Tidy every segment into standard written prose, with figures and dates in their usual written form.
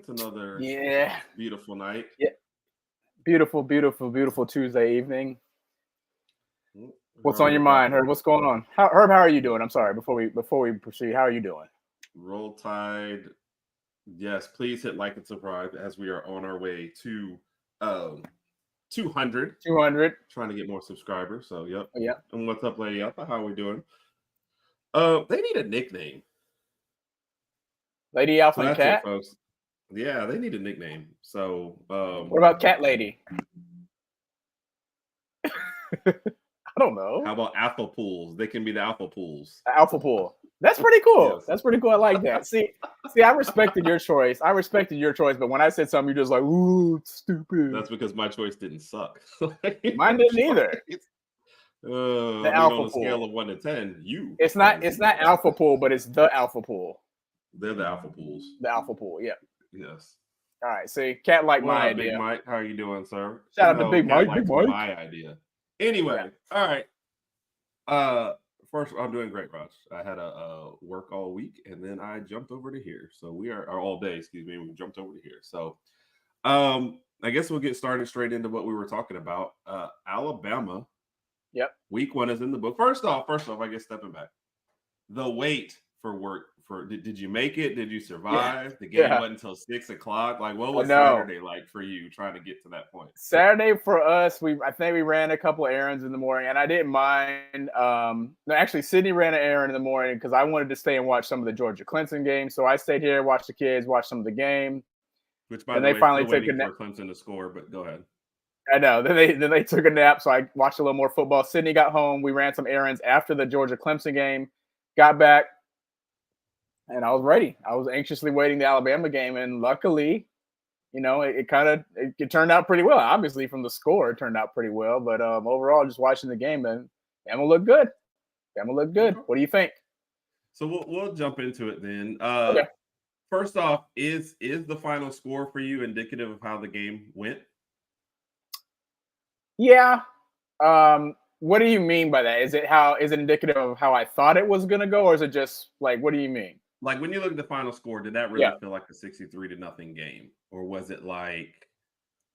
It's another Yeah. beautiful night. Yeah. Beautiful, beautiful, beautiful Tuesday evening. How What's are on we your mind, rocking? Herb? What's going on? Herb, how are you doing? I'm sorry. Before we proceed, how are you doing? Roll Tide. Yes, please hit like and subscribe as we are on our way to um 200. 200. Trying to get more subscribers. So, yep. Yeah. And what's up, Lady Alpha? How are we doing? They need a nickname. Lady Alpha So and that's it, Cat. folks. Yeah, they need a nickname. So, What about Cat Lady? I don't how know. about Alpha Pools? They can be the Alpha Pools. Alpha Pool. That's pretty cool. Yes. That's pretty cool. I like that. See, I respected your choice. But when I said something, you're just like, ooh, it's stupid. That's because my choice didn't suck. Mine didn't either. The I mean, on Alpha a scale Pool. of 1 to 10, you It's not. It's obviously not the Alpha Alpha Pool, but it's the Alpha Pool. They're the Alpha Pools. The Alpha Pool. Yeah. Yes. All right. See, Cat liked What my up, Big idea. Mike? How are you doing, sir? Shout out to No, Big Cat Mike. Big likes Mike. my idea. Anyway, Yeah. all right. First, I'm doing great, Raj. I had a work all week, and then I jumped over to here. So we are or all day, excuse me. We jumped over to here. So, I guess we'll get started straight into what we were talking about. Alabama, Yep. week 1 is in the book. First off, I guess stepping back, the wait for work did you make it? Did you survive? The game Yeah. wasn't until 6 o'clock. Like, what I was know. Saturday like for you trying to get to that point? Saturday for us, I think we ran a couple of errands in the morning, and I didn't mind. No, actually, Sydney ran an errand in the morning because I wanted to stay and watch some of the Georgia Clemson game. So I stayed here, watched the kids, watched some of the game. Which, by Then the they way, finally still took a waiting nap. for Clemson to score, but go ahead. I know. Then they took a nap, so I watched a little more football. Sydney got home. We ran some errands after the Georgia Clemson game. Got back, and I was ready. I was anxiously waiting the Alabama game, and luckily, it turned out pretty well. Obviously, from the score, it turned out pretty well. But overall, just watching the game, and Bama looked good. Bama looked good. Okay. What do you think? So we'll jump into it then. Okay. First off, is the final score for you indicative of how the game went? Yeah. What do you mean by that? Is it indicative of how I thought it was gonna go, or is it just like what do you mean? Like, when you look at the final score, did that really Yeah. feel like a 63-0 game, or was it like,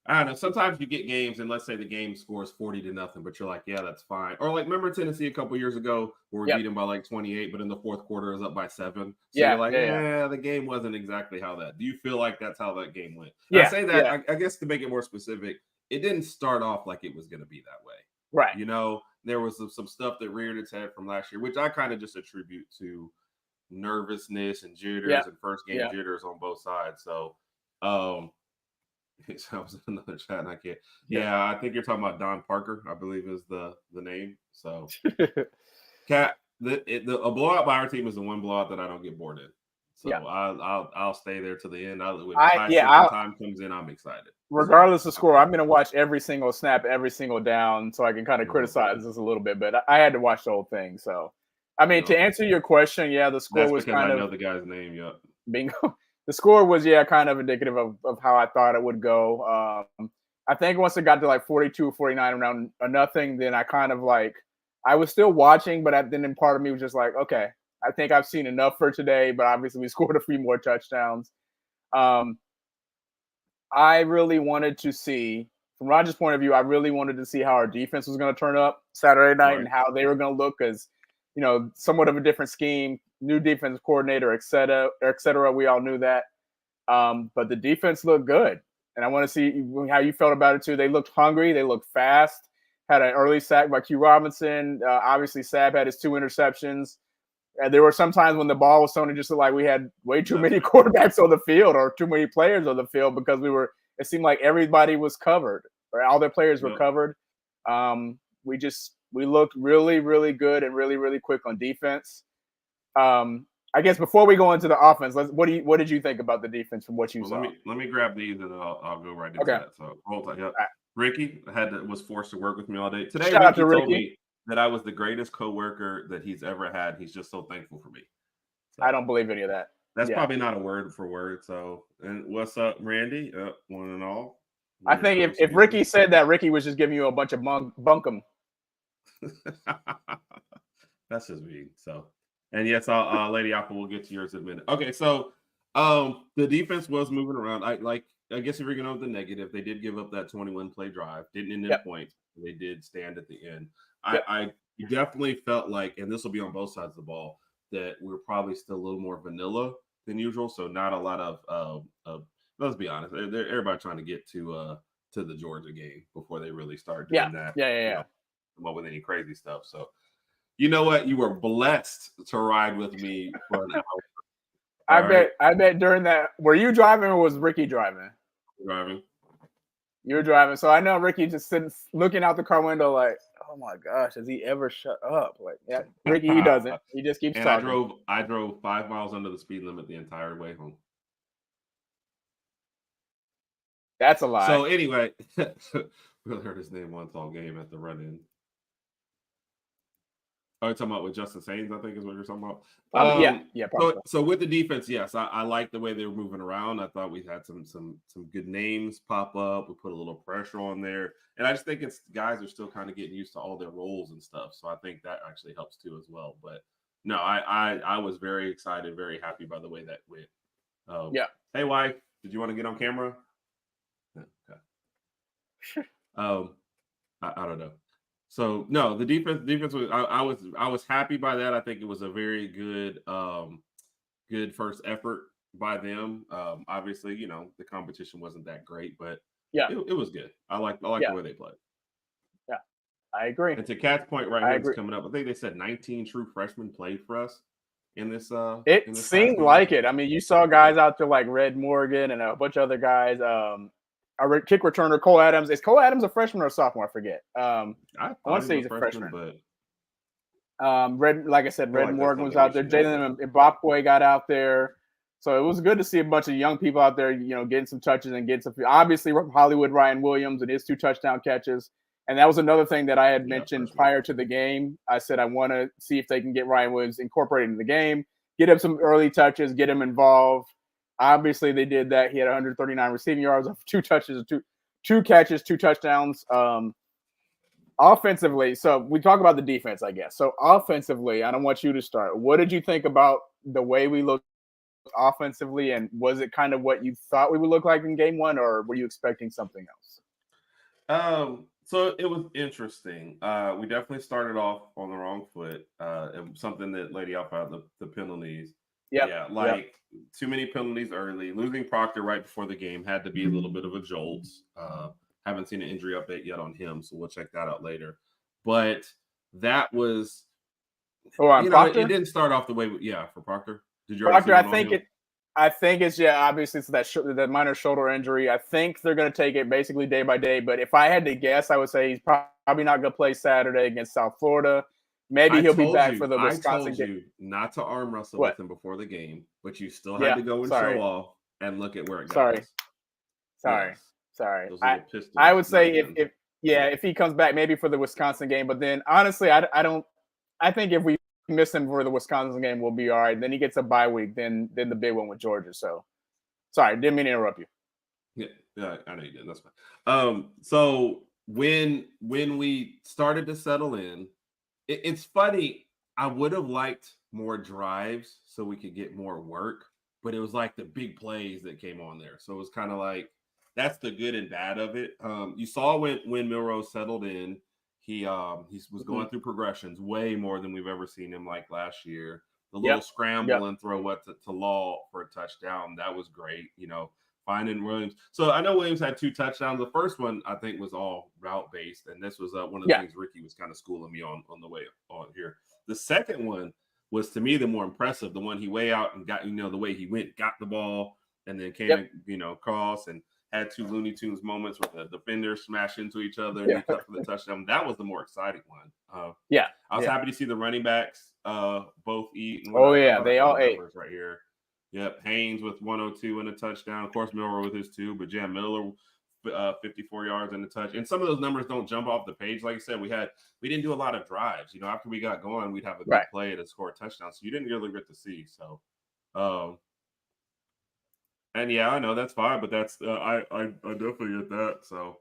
I don't know? Sometimes you get games, and let's say the game scores 40-0, but you're like, yeah, that's fine. Or like, remember Tennessee a couple years ago where we Yep. beat them by like 28, but in the fourth quarter it was up by 7. So Yeah, you're like, yeah. the game wasn't exactly how that. Do you feel like that's how that game went? Yeah, I say that, yeah. I guess to make it more specific, it didn't start off like it was going to be that way. Right. You know, there was some stuff that reared its head from last year, which I kind of just attribute to nervousness and jitters Yeah. and first game Yeah. jitters on both sides. So, so I was in another chat and I can't. Yeah, I think you're talking about Don Parker, I believe is the name. So, Cat, a blowout by our team is the one blowout that I don't get bored in. So Yeah. I'll stay there to the end. When time comes in, I'm excited. Regardless of score, I'm going to watch every single snap, every single down, so I can kind of criticize this a little bit. But I had to watch the whole thing. So, I mean, to answer your question, yeah, the score was because kind I of know the guy's name. Yep. bingo. The score was kind of indicative of how I thought it would go. I think once it got to like 42-49 around a nothing, then I kind of like I was still watching, but then part of me was just like, okay, I think I've seen enough for today. But obviously, we scored a few more touchdowns. I really wanted to see, from Roger's point of view, I really wanted to see how our defense was going to turn up Saturday night and how they were going to look as, somewhat of a different scheme, new defensive coordinator, et cetera. We all knew that. But the defense looked good. And I want to see how you felt about it too. They looked hungry. They looked fast. Had an early sack by Q Robinson. Obviously, Sab had his 2 interceptions. There were some times when the ball was thrown, it just looked like we had way too many quarterbacks on the field or too many players on the field because it seemed like everybody was covered or all their players were covered. We looked really, really good and really, really quick on defense. I guess before we go into the offense, what did you think about the defense from what you saw? Let me grab these and I'll go right into that. So hold on. Yep. Right. Ricky was forced to work with me all day today. Ricky told me that I was the greatest coworker that he's ever had. He's just so thankful for me. So, I don't believe any of that. That's probably not a word for word. So, and what's up, Randy? One and all. I think if Ricky said that, Ricky was just giving you a bunch of bunkum. That's just me. So, and yes, Lady Apple will get to yours in a minute. Okay, so The defense was moving around. I guess if you're going to the negative, they did give up that 21 play drive, didn't end in points. They did stand at the end. I definitely felt like, and this will be on both sides of the ball, that we're probably still a little more vanilla than usual. So not a lot of let's be honest, everybody trying to get to the Georgia game before they really start doing that. Come up with any crazy stuff. So you know what? You were blessed to ride with me for an hour. I bet during that, were you driving or was Ricky driving? Driving. You were driving. So I know Ricky just sitting looking out the car window like, oh my gosh, does he ever shut up? Like, yeah, Ricky, he doesn't. He just keeps talking. I drove 5 miles under the speed limit the entire way home. That's a lie. So anyway, we heard his name once all game at the run-in. Oh, you're talking about with Justin Sainz, I think is what you're talking about. Yeah. So with the defense, yes, I like the way they were moving around. I thought we had some good names pop up. We put a little pressure on there, and I just think it's guys are still kind of getting used to all their roles and stuff. So I think that actually helps too as well. But no, I was very excited, very happy by the way that went. Hey, wife, did you want to get on camera? Okay. I don't know. So no, the defense was I was happy by that. I think it was a very good good first effort by them. Obviously, the competition wasn't that great, but it was good. I like the way they played. Yeah, I agree. And to Cat's point, right here, it's coming up. I think they said 19 true freshmen played for us in this. It seemed like it. I mean, you saw guys out there like Red Morgan and a bunch of other guys. Our kick returner Cole Adams. Is Cole Adams a freshman or a sophomore? I forget. I want to say he's a freshman, but Red Morgan was out there. Jalen Mbakwe got out there, so it was good to see a bunch of young people out there, getting some touches and getting some. Obviously, Hollywood Ryan Williams and his 2 touchdown catches, and that was another thing that I had mentioned prior to the game. I said I want to see if they can get Ryan Williams incorporated into the game, get him some early touches, get him involved. Obviously, they did that. He had 139 receiving yards, 2 touches, 2 catches, 2 touchdowns. Offensively, so we talk about the defense, I guess. So offensively, I don't want you to start. What did you think about the way we looked offensively, and was it kind of what you thought we would look like in game 1, or were you expecting something else? So it was interesting. We definitely started off on the wrong foot. And something that Lady Alpha had the penalties. Too many penalties early. Losing Proctor right before the game had to be a little bit of a jolt. Haven't seen an injury update yet on him, so we'll check that out later. But that was, it didn't start off the way. For Proctor. Did you? Proctor, I think it's obviously it's that minor shoulder injury. I think they're going to take it basically day by day. But if I had to guess, I would say he's probably not going to play Saturday against South Florida. Maybe he'll be back for the Wisconsin game. I told you not to arm wrestle with him before the game, but you still had to go and show off and look at where it goes. Sorry. I would say if he comes back maybe for the Wisconsin game, but then honestly, I think if we miss him for the Wisconsin game, we'll be all right. Then he gets a bye week, then the big one with Georgia. So sorry, didn't mean to interrupt you. Yeah, I know you did. That's fine. So when we started to settle in. It's funny. I would have liked more drives so we could get more work, but it was like the big plays that came on there. So it was kind of like that's the good and bad of it. You saw when Milrose settled in, he was going through progressions way more than we've ever seen him like last year. The little scramble and throw to Law for a touchdown, that was great. Finding Williams. So I know Williams had 2 touchdowns. The first one I think was all route based, and this was one of the things Ricky was kind of schooling me on the way on here. The second one was to me the more impressive. The one he way out and got the way he went, got the ball, and then came across and had 2 Looney Tunes moments with the defenders smash into each other and he cut for the touchdown. That was the more exciting one. I was happy to see the running backs both eat. And they all ate right here. Yep, Haynes with 102 and a touchdown. Of course, Miller with his 2, but Jam Miller 54 yards and a touch. And some of those numbers don't jump off the page. Like I said, we didn't do a lot of drives. After we got going, we'd have a good play to score a touchdown. So you didn't really get to see. So, and I know that's fine, but that's I definitely get that. So,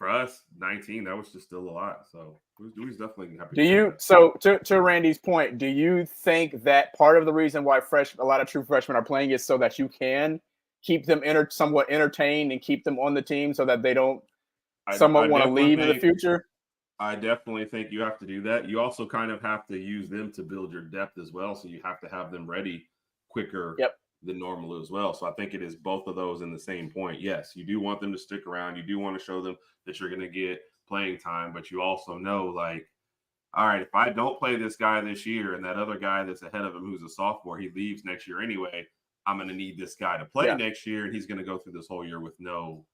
for us, 19, that was just still a lot. So we was definitely happy. Do you to Randy's point, do you think that part of the reason why a lot of true freshmen are playing is so that you can keep them somewhat entertained and keep them on the team so that they don't somewhat want to leave in the future? I definitely think you have to do that. You also kind of have to use them to build your depth as well. So you have to have them ready quicker than normal as well. So I think it is both of those in the same point. Yes, you do want them to stick around. You do want to show them that you're going to get playing time, but you also know, like, all right, if I don't play this guy this year and that other guy that's ahead of him who's a sophomore, he leaves next year anyway, I'm going to need this guy to play next year, and he's going to go through this whole year with no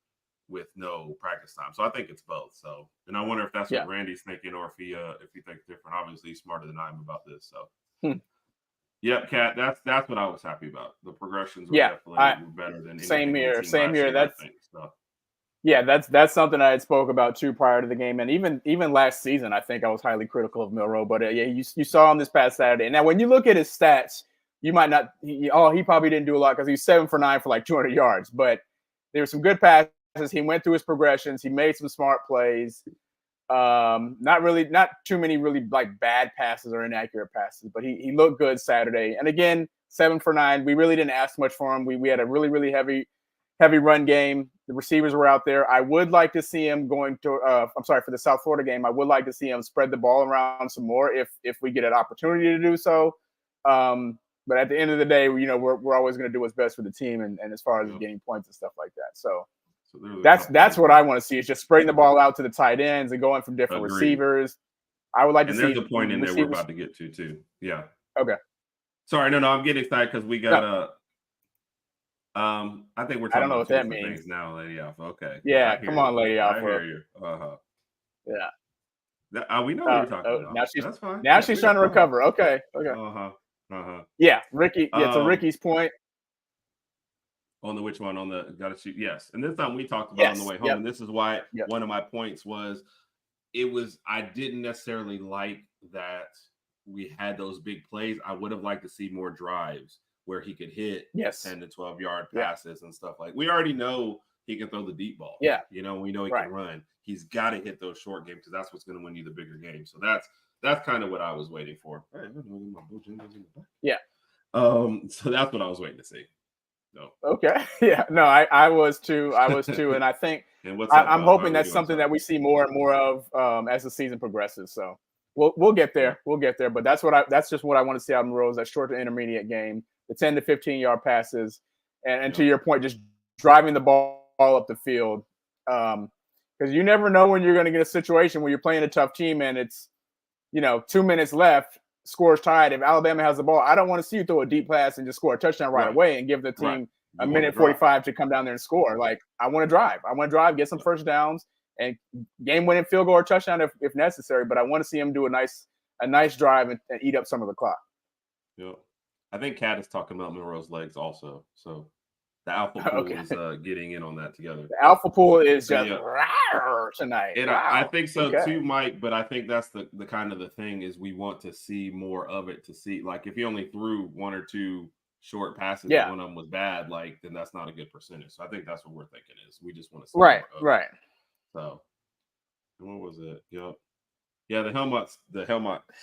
practice time. So I think it's both. So, and I wonder if that's what Randy's thinking, or if he thinks different. Obviously, he's smarter than I am about this. So, Yep, Kat, that's what I was happy about. The progressions were definitely better than same here. That's so. Yeah, that's something I had spoke about too prior to the game, and even last season, I think I was highly critical of Milroe. But you saw him this past Saturday. Now, when you look at his stats, you might not. He probably didn't do a lot because he's 7 for 9 for like 200 yards. But there were some good passes. He went through his progressions. He made some smart plays. Not too many really like bad passes or inaccurate passes, but he looked good Saturday. And again, 7 for 9. We really didn't ask much for him. We had a really heavy run game. The receivers were out there. I would like to see him for the South Florida game. I would like to see him spread the ball around some more if we get an opportunity to do so. But at the end of the day, we're always going to do what's best for the team and as far as getting points and stuff like that. So that's what I want to see, is just spreading the ball out to the tight ends and going from different receivers. I would like to see. And there's a point in there we're about to get to too. Yeah. Okay. Sorry, no, I'm getting excited because we got I think we're talking I don't know about what that means now, Lady Alpha. Okay. Yeah, come on, Lady Alpha. I hear you. Yeah. We know what you're talking about. That's fine. Now she's trying to recover. Okay. Yeah, Ricky. Yeah, to Ricky's point. On the which one? On the got to shoot. Yes. And this time we talked about on the way home. And this is why one of my points was I didn't necessarily like that we had those big plays. I would have liked to see more drives where he could hit 10 to 12 yard passes and stuff like. We already know he can throw the deep ball. Yeah. We know he can run. He's got to hit those short games because that's what's going to win you the bigger game. So that's kind of what I was waiting for. Yeah. So that's what I was waiting to see. No. Okay. Yeah. No, I was too. And I think I'm hoping that's something that we see more and more of as the season progresses. So we'll get there. We'll get there. But that's just what I want to see out of Monroe's, that short to intermediate game, the 10 to 15 yard passes, and to your point, just driving the ball up the field. Because you never know when you're going to get a situation where you're playing a tough team and it's 2 minutes left. Scores tied. If Alabama has the ball, I don't want to see you throw a deep pass and just score a touchdown right away and give the team a minute 45 to come down there and score. Like, I want to drive, get some first downs and game-winning field goal or touchdown if necessary. But I want to see him do a nice drive and eat up some of the clock. Yeah, I think Kat is talking about Monroe's legs also. So the alpha pool is getting in on that together. The alpha pool is just tonight. I think so too, Mike. But I think that's the kind of the thing is we want to see more of it, to see, like, if he only threw 1 or 2 short passes and one of them was bad, like, then that's not a good percentage. So I think that's what we're thinking is we just want to see right. So what was it? Yep. Yeah, the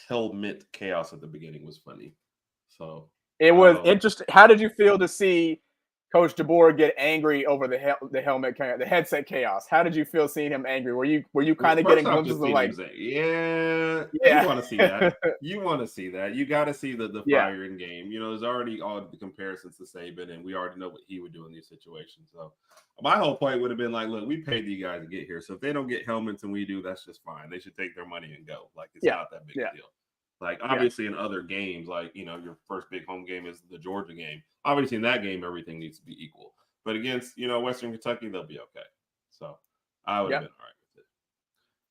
helmet chaos at the beginning was funny. So it was interesting. How did you feel to see Coach DeBoer get angry over the helmet, the headset chaos? How did you feel seeing him angry? Were you kind of getting glimpses of like, you want to see that. You want to see that. You got to see the fire in game. There's already all the comparisons to Saban, and we already know what he would do in these situations. So my whole point would have been like, look, we paid these guys to get here. So if they don't get helmets and we do, that's just fine. They should take their money and go. Like, it's not that big a deal. Like, obviously in other games, like, your first big home game is the Georgia game. Obviously in that game, everything needs to be equal. But against, Western Kentucky, they'll be okay. So I would have been all right with it.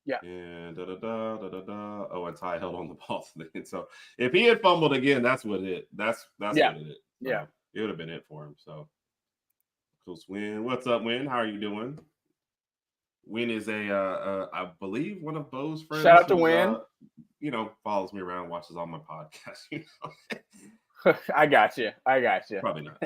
Yeah. And Oh, and Ty held on the ball. So if he had fumbled again, that's what it. That's what it is. Yeah. It would have been it for him. So cool. Win. What's up, Win? How are you doing? Win is I believe one of Bo's friends. Shout out to Win. Follows me around, watches all my podcasts. I got you. Probably not.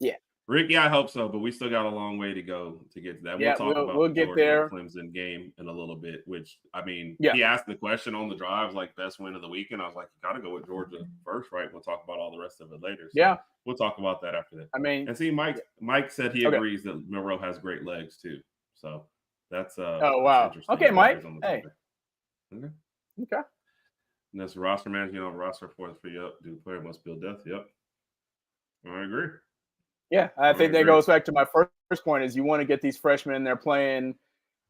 Yeah. Ricky, I hope so, but we still got a long way to go to get to that. Yeah, We'll talk about we'll the get Georgia there. Clemson game in a little bit, which, I mean, Yeah. he asked the question on the drives, like, best win of the weekend. I was like, you got to go with Georgia first, right? We'll talk about all the rest of it later. So Yeah. we'll talk about that after that. I mean, and see, Mike said he Okay. agrees that Monroe has great legs, too. So that's Oh, wow. interesting. Okay, Mike. Hey. Okay. Okay. And that's roster management on roster for you. Do player must build depth. Yep. I agree. Yeah, I think that goes back to my first point is you want to get these freshmen in there playing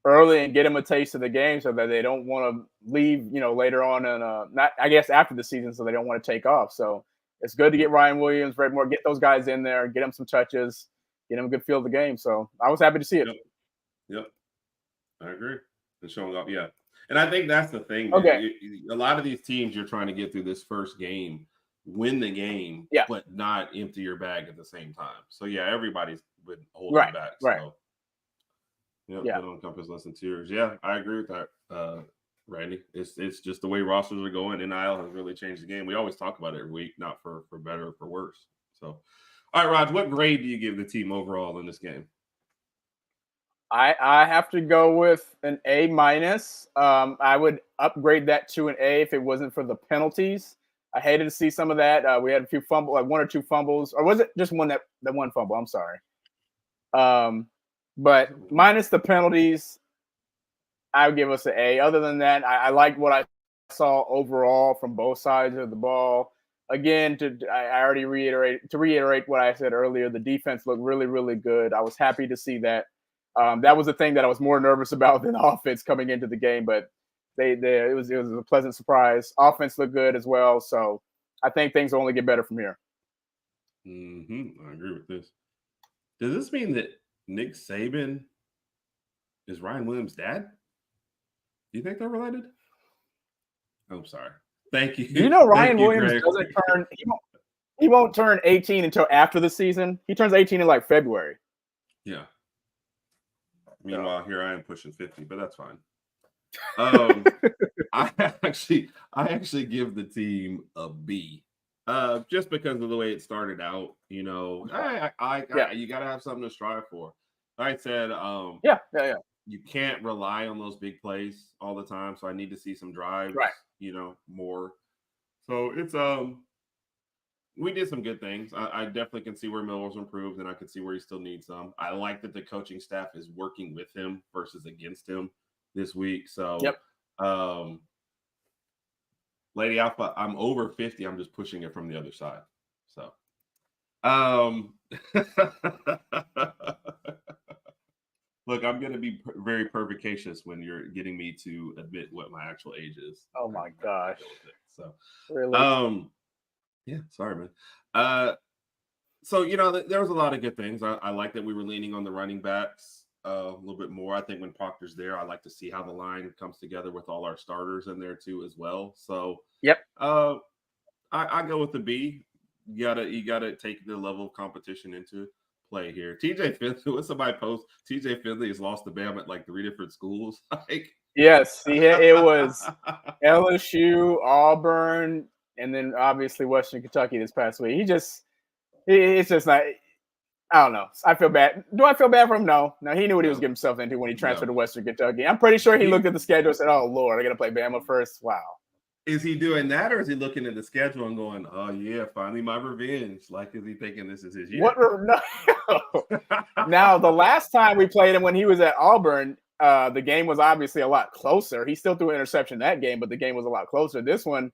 early and get them a taste of the game so that they don't want to leave, later on and not, I guess, after the season, so they don't want to take off. So it's good to get Ryan Williams, Red Moore, get those guys in there, get them some touches, get them a good feel of the game. So I was happy to see it. Yep. I agree. And showing up, yeah. And I think that's the thing. Man. Okay. A lot of these teams you're trying to get through this first game, win the game, but not empty your bag at the same time. So yeah, everybody's been holding back. Right. So yeah, on Compass less than 2 years. Yeah, I agree with that, Randy. It's just the way rosters are going. NIL has really changed the game. We always talk about it every week, not for better or for worse. So, all right, Raj, what grade do you give the team overall in this game? I have to go with an A minus. I would upgrade that to an A if it wasn't for the penalties. I hated to see some of that. We had a few fumbles, like 1 or 2 fumbles, or was it just that one fumble? I'm sorry. But minus the penalties, I would give us an A. Other than that, I like what I saw overall from both sides of the ball. Again, I already reiterate what I said earlier. The defense looked really, really good. I was happy to see that. That was the thing that I was more nervous about than offense coming into the game, but it was a pleasant surprise. Offense looked good as well, so I think things will only get better from here. I agree with this. Does this mean that Nick Saban is Ryan Williams' dad? Do you think they're related? I'm sorry. Thank you. Do you know Ryan Williams doesn't turn? He won't turn 18 until after the season. He turns 18 in like February. Yeah. Meanwhile, here I am pushing 50, but that's fine. I actually give the team a B, just because of the way it started out. You gotta have something to strive for. Like I said, you can't rely on those big plays all the time. So I need to see some drives, more. So it's we did some good things. I definitely can see where Miller's improved, and I can see where he still needs some. I like that the coaching staff is working with him versus against him this week. So, Lady Alpha, I'm over 50. I'm just pushing it from the other side. So, look, I'm going to be very pervicacious when you're getting me to admit what my actual age is. Oh my gosh! So, really? Yeah, sorry, man. So there was a lot of good things. I like that we were leaning on the running backs a little bit more. I think when Proctor's there, I like to see how the line comes together with all our starters in there too as well. So I go with the B. You gotta take the level of competition into play here. TJ Finley, what somebody post? TJ Finley has lost to Bama at like 3 different schools. Yes, it was LSU, Auburn, and then obviously Western Kentucky this past week. It's just like, I don't know. I feel bad. Do I feel bad for him? No. He knew what he was getting himself into when he transferred to Western Kentucky. I'm pretty sure he looked at the schedule and said, "Oh Lord, I got to play Bama first." Wow. Is he doing that, or is he looking at the schedule and going, "Oh yeah, finally my revenge"? Like, is he thinking this is his year? No. Now, the last time we played him when he was at Auburn, the game was obviously a lot closer. He still threw an interception that game, but the game was a lot closer. This one,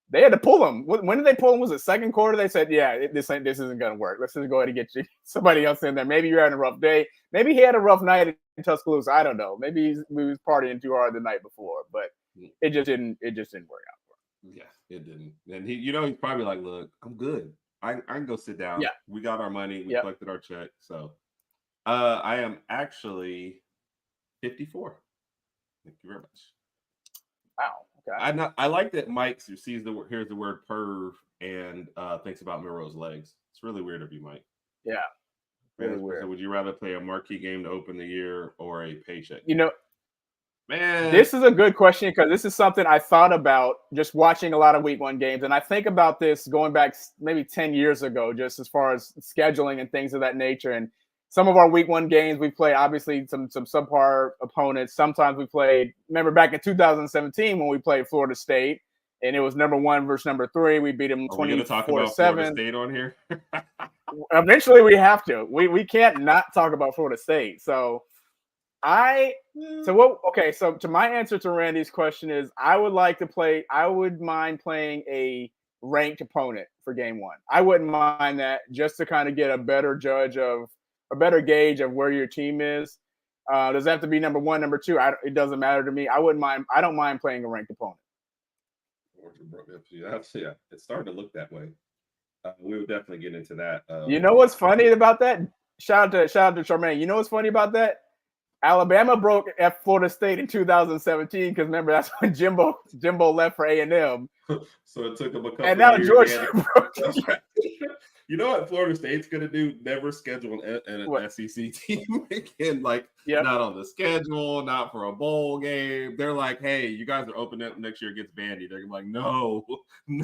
they had to pull him. When did they pull him? Was it second quarter? They said, "Yeah, this isn't going to work. Let's just go ahead and get you somebody else in there. Maybe you're having a rough day. Maybe he had a rough night in Tuscaloosa. I don't know. Maybe he was partying too hard the night before, but it just didn't work out for him." Yeah, it didn't. And he's probably like, "Look, I'm good. I can go sit down. Yeah, we got our money. We collected our check. So, I am actually 54. Thank you very much. Wow. Okay. I like that Mike hears the word perv and thinks about Monroe's legs. It's really weird of you, Mike. Yeah. Really weird. So would you rather play a marquee game to open the year or a paycheck? Man, This is a good question because this is something I thought about just watching a lot of week 1 games. And I think about this going back maybe 10 years ago, just as far as scheduling and things of that nature. And some of our week 1 games, we played obviously some subpar opponents. Sometimes we played, remember back in 2017 when we played Florida State and it was number 1 versus number 3. We beat them 24-7. Florida State on here? Eventually we have to. We can't not talk about Florida State. So so to my answer to Randy's question is I would mind playing a ranked opponent for game 1. I wouldn't mind that just to kind of get a better gauge of where your team is. Does it have to be number 1, number 2? It doesn't matter to me. I don't mind playing a ranked opponent. Yeah, it's starting to look that way. We would definitely get into that. You know what's funny about that? Shout out to Charmaine. You know what's funny about that? Alabama broke at Florida State in 2017 because remember that's when Jimbo left for A&M. So it took him a couple. And now Georgia broke. You know what Florida State's going to do? Never schedule an SEC team again. Not on the schedule, not for a bowl game. They're like, hey, you guys are opening up next year against Vandy. They're like, no. And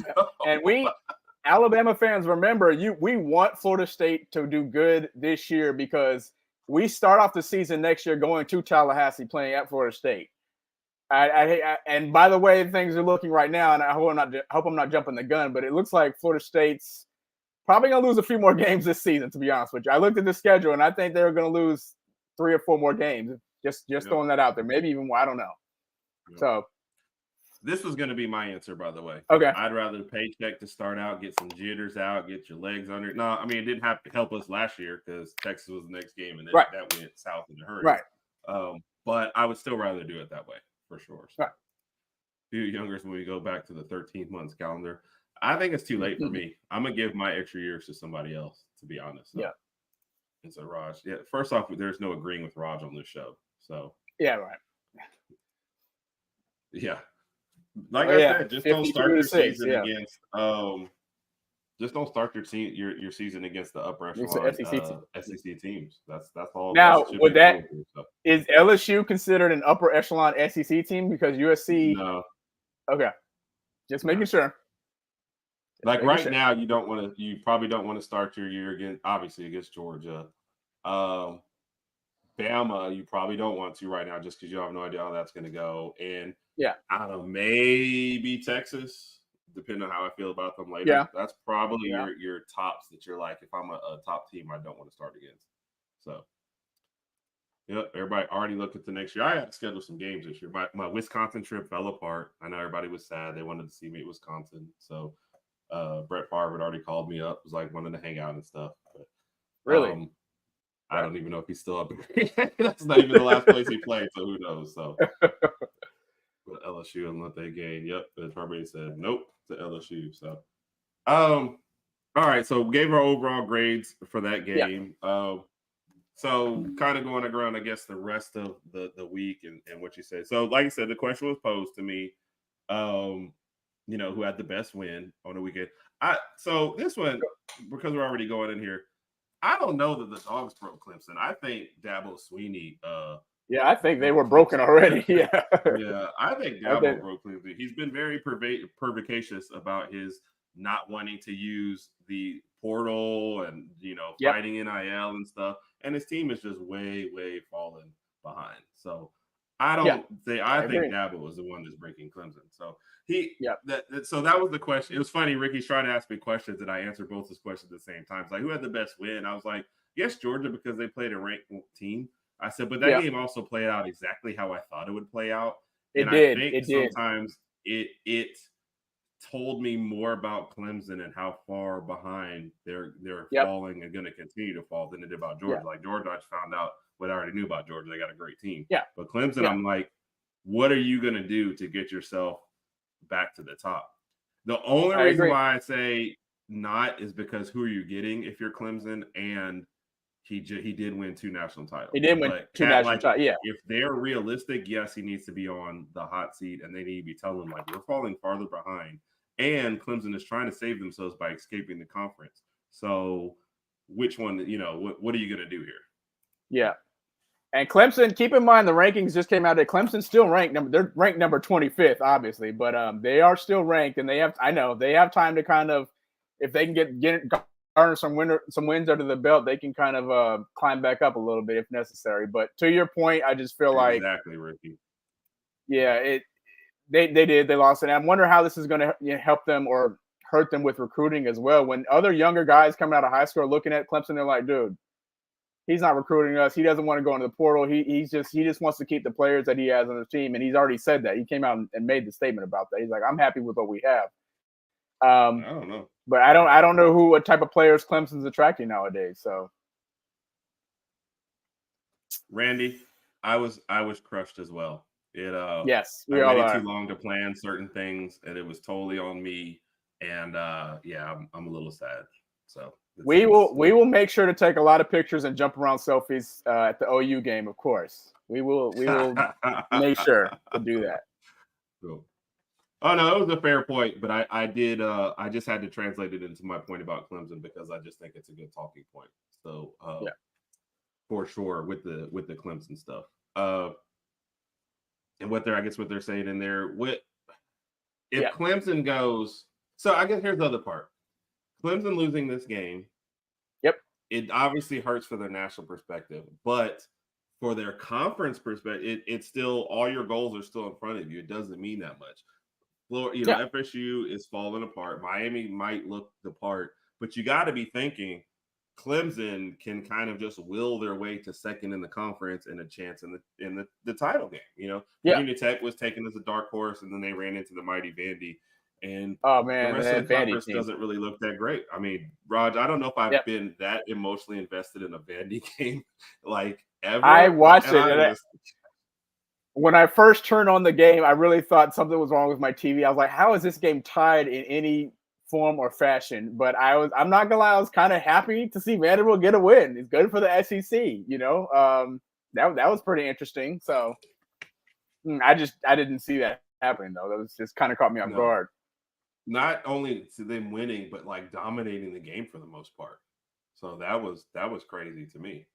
Alabama fans, remember, we want Florida State to do good this year because we start off the season next year going to Tallahassee playing at Florida State. And by the way, things are looking right now, and I hope I'm not jumping the gun, but it looks like Florida State's probably going to lose a few more games this season, to be honest with you. I looked at the schedule, and I think they're going to lose 3 or 4 more games. Just throwing that out there. Maybe even more. I don't know. Yep. So this was going to be my answer, by the way. Okay. I'd rather paycheck to start out, get some jitters out, get your legs under. No, I mean, it didn't have to help us last year because Texas was the next game, and that went south in a hurry. Right. But I would still rather do it that way, for sure. So, right. few youngers, when we go back to the 13 months calendar, I think it's too late for me. I'm going to give my extra years to somebody else, to be honest. So. Yeah. And so, Raj, first off, there's no agreeing with Raj on this show. So, yeah, right. Yeah. Like I said, just don't start your season against just don't start your season against the upper echelon SEC teams. That's all. Now, is LSU considered an upper echelon SEC team because USC? No. Okay, just making sure. Now, you probably don't want to start your year against Georgia. Bama, you probably don't want to right now just because you have no idea how that's going to go. And I don't know, maybe Texas, depending on how I feel about them later. Yeah. That's probably your tops that you're like, if I'm a top team, I don't want to start against. So, everybody already looked at the next year. I had to schedule some games this year. My Wisconsin trip fell apart. I know everybody was sad. They wanted to see me at Wisconsin. So, Brett Favre had already called me up. It was like wanting to hang out and stuff. But, really? I don't even know if he's still up. That's not even the last place he played, so who knows? So, but LSU and what they gained. Yep, the Trump said nope to LSU. So, all right. So, gave our overall grades for that game. Yeah. So, kind of going around, I guess, the rest of the week and what you said. So, like I said, the question was posed to me. Who had the best win on the weekend? So this one, because we're already going in here. I don't know that the Dogs broke Clemson. I think Dabo Swinney. I think they were broken already. Yeah. I think Dabo broke Clemson. He's been very pervicacious about his not wanting to use the portal and fighting NIL and stuff. And his team is just way, way falling behind. So I think Dabo was the one that's breaking Clemson. So so that was the question. It was funny. Ricky's trying to ask me questions, and I answered both his questions at the same time. It's like, who had the best win? I was like, yes, Georgia, because they played a ranked team. I said, but that game also played out exactly how I thought it would play out. I think sometimes it told me more about Clemson and how far behind they're falling and going to continue to fall than it did about Georgia. Like Georgia, I just found out what I already knew about Georgia. They got a great team. Yeah. But Clemson, I'm like, what are you going to do to get yourself back to the top? The only reason why I say not is because who are you getting if you're Clemson? And he did win 2 national titles. He did win 2 national titles. Yeah. If they're realistic, yes, he needs to be on the hot seat, and they need to be telling him like we're falling farther behind. And Clemson is trying to save themselves by escaping the conference. So, which one? What are you going to do here? Yeah. And Clemson, keep in mind the rankings just came out that Clemson's still ranked. They're ranked number 25th, obviously, but they are still ranked, and they have time to kind of, if they can garner some wins under the belt, they can kind of climb back up a little bit if necessary. But to your point, I just feel like exactly, Ricky. Yeah, they lost it. And I wonder how this is going to help them or hurt them with recruiting as well. When other younger guys coming out of high school are looking at Clemson, they're like, dude, he's not recruiting us. He doesn't want to go into the portal. He just wants to keep the players that he has on the team, and he's already said that. He came out and made the statement about that. He's like, I'm happy with what we have. I don't know, but I don't know what type of players Clemson's attracting nowadays. So, Randy, I was crushed as well. Yes, we all waited too long to plan certain things, and it was totally on me. And I'm a little sad. So we will make sure to take a lot of pictures and jump around selfies at the OU game, of course. We will make sure to do that. Cool. Oh no, it was a fair point, but I just had to translate it into my point about Clemson because I just think it's a good talking point. So for sure with the Clemson stuff. And what they're saying in there, if Clemson goes, so I guess here's the other part. Clemson losing this game, it obviously hurts for their national perspective, but for their conference perspective, it's still, all your goals are still in front of you. It doesn't mean that much. FSU is falling apart. Miami might look the part, but you got to be thinking Clemson can kind of just will their way to second in the conference and a chance in the title game. Virginia Tech was taken as a dark horse, and then they ran into the mighty Vandy. And the rest of the conference doesn't really look that great. I mean, Raj, I don't know if I've been that emotionally invested in a Vandy game like ever. I watched it. When I first turned on the game, I really thought something was wrong with my TV. I was like, how is this game tied in any form or fashion? But I'm not gonna lie, I was kind of happy to see Vanderbilt get a win. It's good for the SEC, that was pretty interesting. So I didn't see that happening though. That was just kind of caught me off guard. Not only to them winning, but like dominating the game for the most part. So that was crazy to me.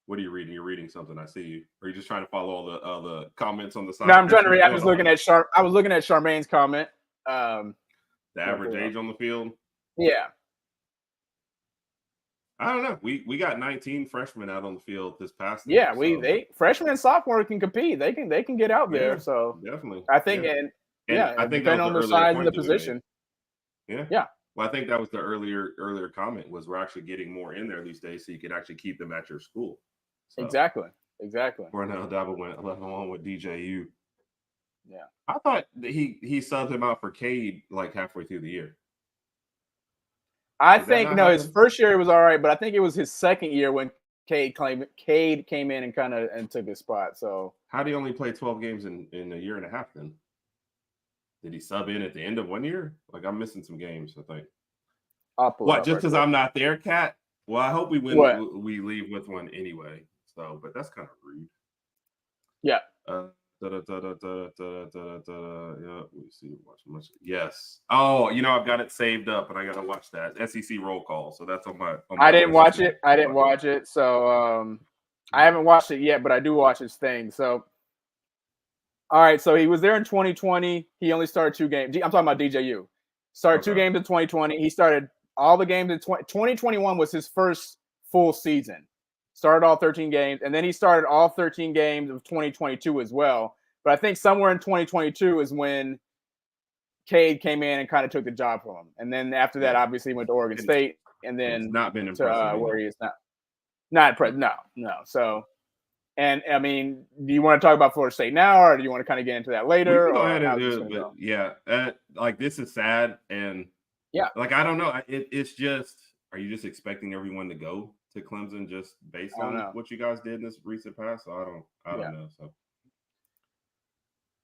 What are you reading? You're reading something. I see you. Or are you just trying to follow all the comments on the side? No, I'm trying to read. I was looking at Charmaine's comment. The average age on the field. Yeah. I don't know. We got 19 freshmen out on the field this past year. Yeah, freshmen and sophomores can compete. They can get out there. So definitely. I think I think depending on the size and the position. Yeah. Well, I think that was the earlier comment was we're actually getting more in there these days, so you can actually keep them at your school. So, exactly. Cornell Dabo went 11-1 with DJU. Yeah, I thought that he subbed him out for Cade like halfway through the year. I think his first year it was all right, but I think it was his second year when Cade came in and took his spot. So how do you only play 12 games in a year and a half then? Did he sub in at the end of 1 year? Like I'm missing some games, I think. What? Just because I'm not there, Kat? Well, I hope we win. We leave with one anyway. So, but that's kind of rude. Yeah. Yeah. We see. Watch much. Yes. Oh, I've got it saved up, and I got to watch that SEC roll call. So that's on my. I didn't watch it. So I haven't watched it yet, but I do watch his thing. So. All right, so he was there in 2020. He only started 2 games. I'm talking about DJU. Started 2 games in 2020. He started all the games in 2021 was his first full season. Started all 13 games, and then he started all 13 games of 2022 as well. But I think somewhere in 2022 is when Cade came in and kind of took the job from him. And then after that, obviously, he went to Oregon State, and then it's not been impressive where he is now. Not impressive. No. So. And I mean, do you want to talk about Florida State now, or do you want to kind of get into that later? We can go ahead and do it, but like this is sad, and like I don't know. It's just, are you just expecting everyone to go to Clemson just based on what you guys did in this recent past? So I don't know.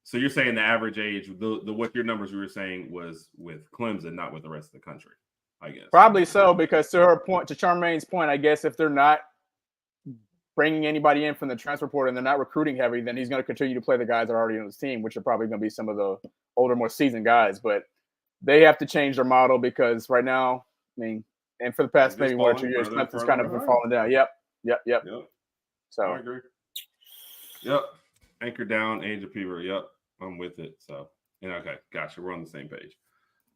So you're saying the average age, the what your numbers you were saying was with Clemson, not with the rest of the country, I guess. Probably so, because to Charmaine's point, I guess if they're not bringing anybody in from the transfer portal and they're not recruiting heavy, then he's going to continue to play the guys that are already on his team, which are probably going to be some of the older, more seasoned guys. But they have to change their model because right now, and for the past maybe 1 or 2 years, Clemson's kind of been falling down. Yep. So I agree. Yep. Anchor down, age of fever. Yep. I'm with it. So, okay, gotcha. We're on the same page.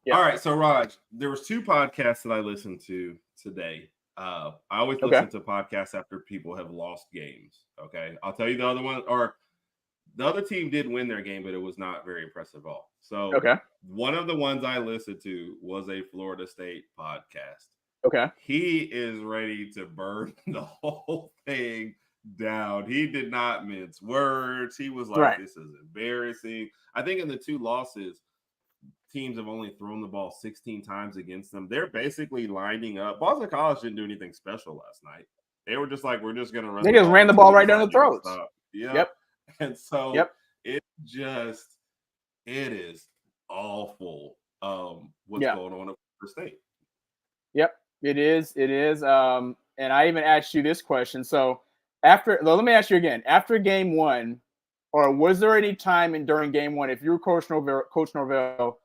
Yep. All right. So, Raj, there was 2 podcasts that I listened to today. I always listen to podcasts after people have lost games. Okay. I'll tell you the other one, or the other team did win their game, but it was not very impressive at all. So, one of the ones I listened to was a Florida State podcast. Okay. He is ready to burn the whole thing down. He did not mince words. He was like, this is embarrassing. I think in the 2 losses, teams have only thrown the ball 16 times against them. They're basically lining up. Boston College didn't do anything special last night. They were just like, we're just going to run. They just ran the ball right down the throats. Yep. And so it is awful what's going on at Florida State. Yep, it is. It is. And I even asked you this question. So let me ask you again. After game 1, or was there any time during game 1, if you were Coach Norvell,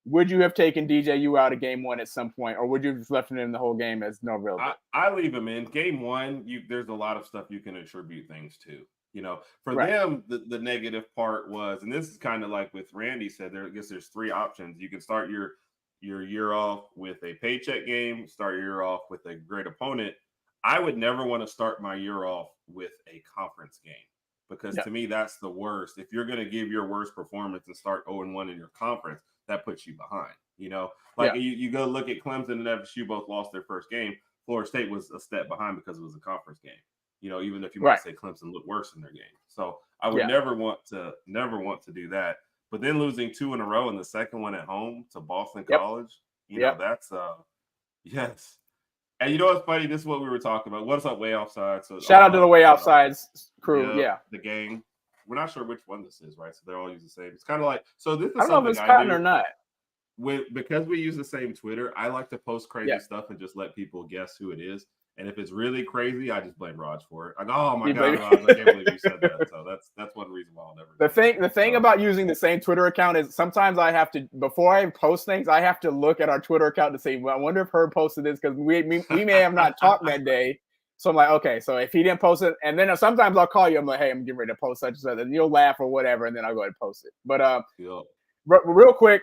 would you have taken DJU out of game 1 at some point, or would you have just left him in the whole game as Norvell did? I leave him in. Game 1, there's a lot of stuff you can attribute things to. For them, the negative part was, and this is kind of like with Randy said, I guess there's 3 options. You can start your year off with a paycheck game, start your year off with a great opponent. I would never want to start my year off with a conference game, because to me, that's the worst. If you're going to give your worst performance and start 0-1 in your conference, that puts you behind. You go look at Clemson and FSU both lost their first game. Florida State was a step behind because it was a conference game. Even if you might say Clemson looked worse in their game. So I would never want to do that. But then losing 2 in a row and the second one at home to Boston College, that's yes. And you know what's funny? This is what we were talking about. What's up, Way Offside? So shout out to the Way Offsides crew. The gang. We're not sure which one this is, right? So they're all use the same. It's kind of like, so this is I don't know if it's patent or not. Because we use the same Twitter, I like to post crazy stuff and just let people guess who it is. And if it's really crazy, I just blame Raj for it. Oh my God, Raj, I can't believe you said that. So that's one reason why I'll never. The thing about using the same Twitter account is sometimes I have to, before I post things, I have to look at our Twitter account to say, well, I wonder if Herb posted this, because we may have not talked that day. So I'm like, okay, so if he didn't post it, and then sometimes I'll call you, I'm like, hey, I'm getting ready to post such and such, and you'll laugh or whatever, and then I'll go ahead and post it. But real quick,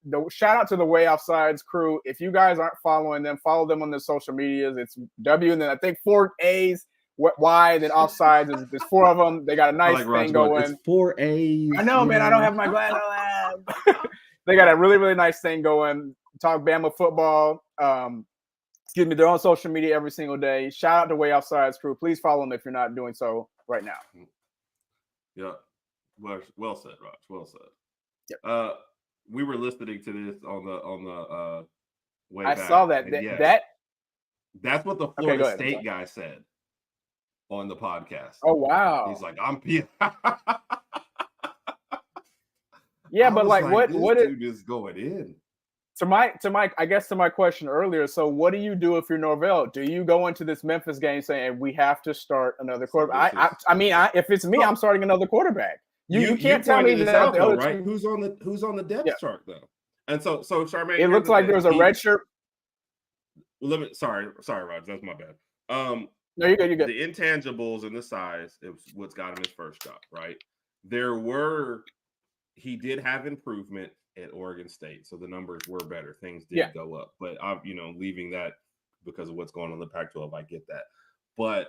the shout out to the Way Offsides crew. If you guys aren't following them, follow them on their social medias. It's W, and then I think 4 A's, Y, then Offsides. There's 4 of them. They got a nice thing going. It's 4 A's. I know, man. I don't have my glasses on. They got a really, really nice thing going. Talk Bama football. They're on social media every single day. Shout out to Way Offsides crew. Please follow them if you're not doing so right now. Yeah. Well said, Raj. Well said. Yep. We were listening to this on the way back. I saw that. That's what the Florida State guy said on the podcast. Oh wow! He's like, I'm. Yeah, but like, what dude is going in? To my, I guess to my question earlier. So, what do you do if you're Norvell? Do you go into this Memphis game saying we have to start another quarterback? If it's me, I'm starting another quarterback. You can't tell me that the other right? Who's on the depth chart though? And so Charmaine, it looks like there's a red shirt. Sorry, Raj, that's my bad. No, you're good. The intangibles and the size is what's got him his first job, right? He did have improvement at Oregon State, so the numbers were better. Things did go up, but I'm leaving that because of what's going on in the Pac-12. I get that, but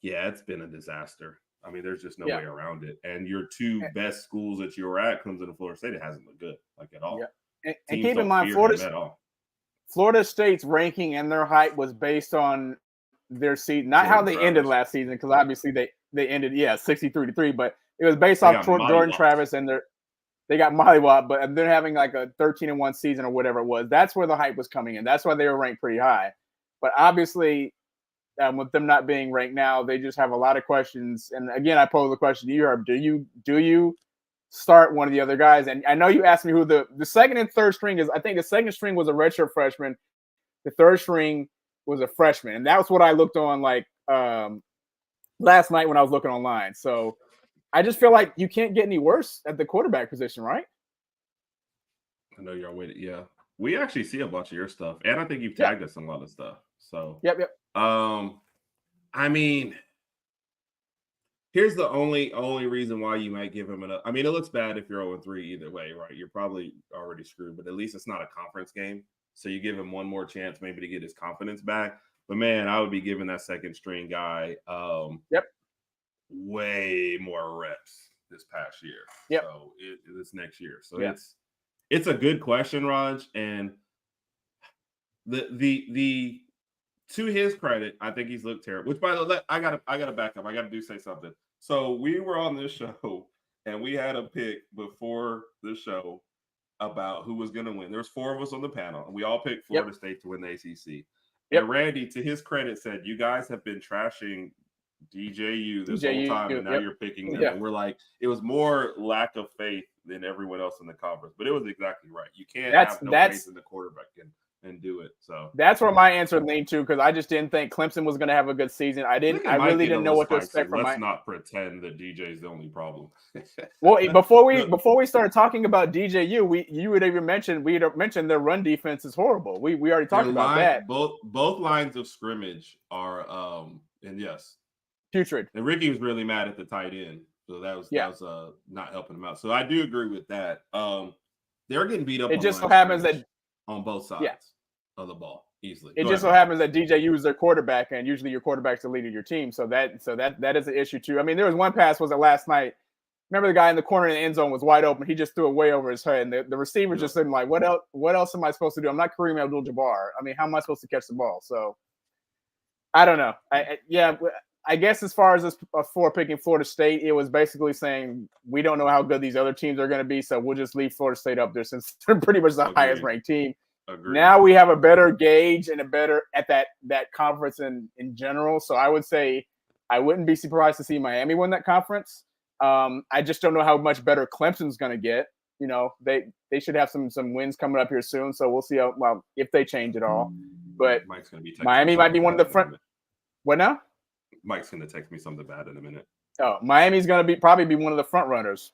yeah, it's been a disaster. I mean, there's just no way around it. And your 2 best schools that you were at, Clemson and Florida State, it hasn't looked good, like at all. Yeah. And keep in mind, Florida State's ranking and their hype was based on their season, not how they ended last season, because obviously they ended 63-3, but it was based off Jordan Travis and they got mollywopped, but they're having like a 13-1 season or whatever it was. That's where the hype was coming in. That's why they were ranked pretty high. But obviously, with them not being ranked now, they just have a lot of questions. And again, I pose the question to you, Herb. Do you start one of the other guys? And I know you asked me who the second and third string is. I think the second string was a redshirt freshman. The third string was a freshman. And that was what I looked on last night when I was looking online. So I just feel like you can't get any worse at the quarterback position, right? I know you're waiting. Yeah. We actually see a bunch of your stuff. And I think you've tagged us in a lot of stuff. So Yep. I mean, Here's the only reason why you might give him I mean, it looks bad if you're 0-3 either way, right? You're probably already screwed, but at least it's not a conference game. So you give him one more chance maybe to get his confidence back. But man, I would be giving that second string guy way more reps this past year. Yep. So this next year. So it's a good question, Raj. And the to his credit, I think he's looked terrible. Which, by the way, I gotta back up. I gotta say something. So we were on this show, and we had a pick before the show about who was going to win. There's 4 of us on the panel, and we all picked Florida State to win the ACC. And Randy, to his credit, said, "You guys have been trashing DJU this whole time, and now you're picking them." And we're like, it was more lack of faith than everyone else in the conference. But it was exactly right. You can't have no faith in the quarterback and do it. So that's where my answer leaned to, because I just didn't think Clemson was going to have a good season. I really didn't know what to expect from Let's not pretend that DJ's the only problem. Well, before we started talking about DJU, you would even mentioned their run defense is horrible. We already talked about that. Both lines of scrimmage are and yes, putrid. And Ricky was really mad at the tight end, so that was not helping him out. So I do agree with that. They're getting beat up. It just so happens that on both sides of the ball easily. It just so happens that DJU is their quarterback, and usually your quarterback's the leader of your team. So that is an issue too. I mean, there was one pass, was it last night? Remember the guy in the corner in the end zone was wide open. He just threw it way over his head, and the receiver just said, like, what else am I supposed to do? I'm not Kareem Abdul-Jabbar. I mean, how am I supposed to catch the ball? So I don't know. I guess as far as for picking Florida State, it was basically saying we don't know how good these other teams are going to be, so we'll just leave Florida State up there since they're pretty much the highest ranked team. Agreed. Now we have a better gauge and a better at that conference in general. So I would say I wouldn't be surprised to see Miami win that conference. I just don't know how much better Clemson's going to get. You know, they should have some wins coming up here soon. So we'll see if they change at all. But Miami might be one of the front. What now? Mike's going to text me something bad in a minute. Oh, Miami's going to probably be one of the front runners.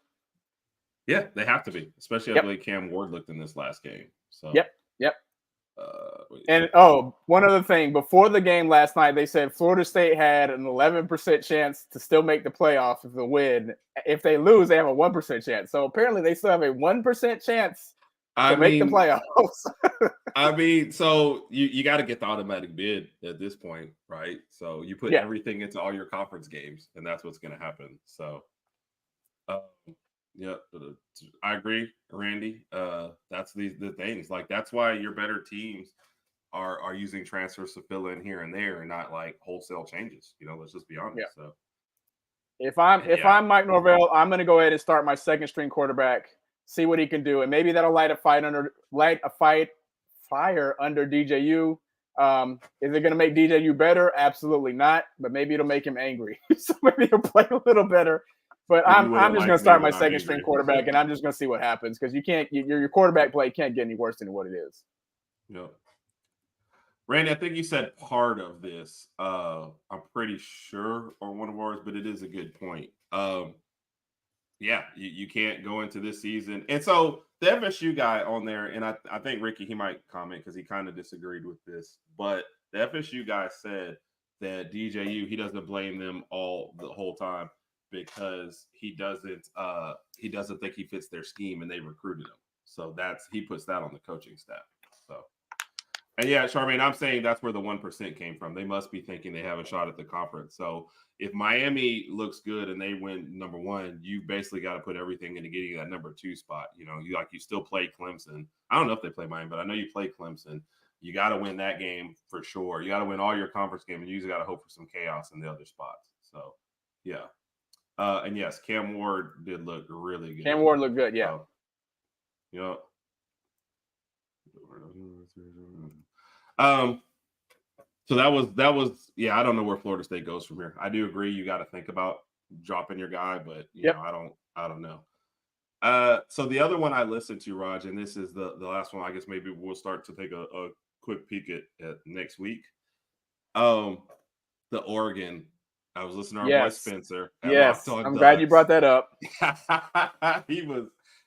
Yeah, they have to be, especially the way Cam Ward looked in this last game. So Yep. And one other thing, before the game last night, they said Florida State had an 11% chance to still make the playoffs if they win. If they lose, they have a 1% chance. So apparently, they still have a 1% chance to make the playoffs. I mean, so you got to get the automatic bid at this point, right? So you put everything into all your conference games, and that's what's going to happen. So, I agree, Randy. That's the things. Like, that's why your better teams are using transfers to fill in here and there, and not like wholesale changes. You know, let's just be honest. Yeah. So if I'm Mike Norvell, I'm going to go ahead and start my second string quarterback, see what he can do, and maybe that'll light a fire under DJU. Is it going to make DJU better? Absolutely not. But maybe it'll make him angry, so maybe he'll play a little better. But I'm just going to start my second string quarterback, and I'm just going to see what happens, because your quarterback play can't get any worse than what it is. No. Randy, I think you said part of this. I'm pretty sure on one of ours, but it is a good point. You can't go into this season. And so the FSU guy on there, and I think Ricky, he might comment because he kind of disagreed with this, but the FSU guy said that DJU, he doesn't blame them the whole time, because he doesn't think he fits their scheme, and they recruited him. So he puts that on the coaching staff. So, and Charmaine, I'm saying that's where the 1% came from. They must be thinking they have a shot at the conference. So if Miami looks good and they win number 1, you basically got to put everything into getting that number 2 spot. You know, you still play Clemson. I don't know if they play Miami, but I know you play Clemson. You got to win that game for sure. You got to win all your conference games, and you usually got to hope for some chaos in the other spots. So, yeah. And yes, Cam Ward did look really good. Cam Ward looked good, yeah. So that was I don't know where Florida State goes from here. I do agree you got to think about dropping your guy, but I don't know. So the other one I listened to, Raj, and this is the last one. I guess maybe we'll start to take a quick peek at next week. The Oregon. I was listening to our boy Spencer. Yes, I'm glad you brought that up.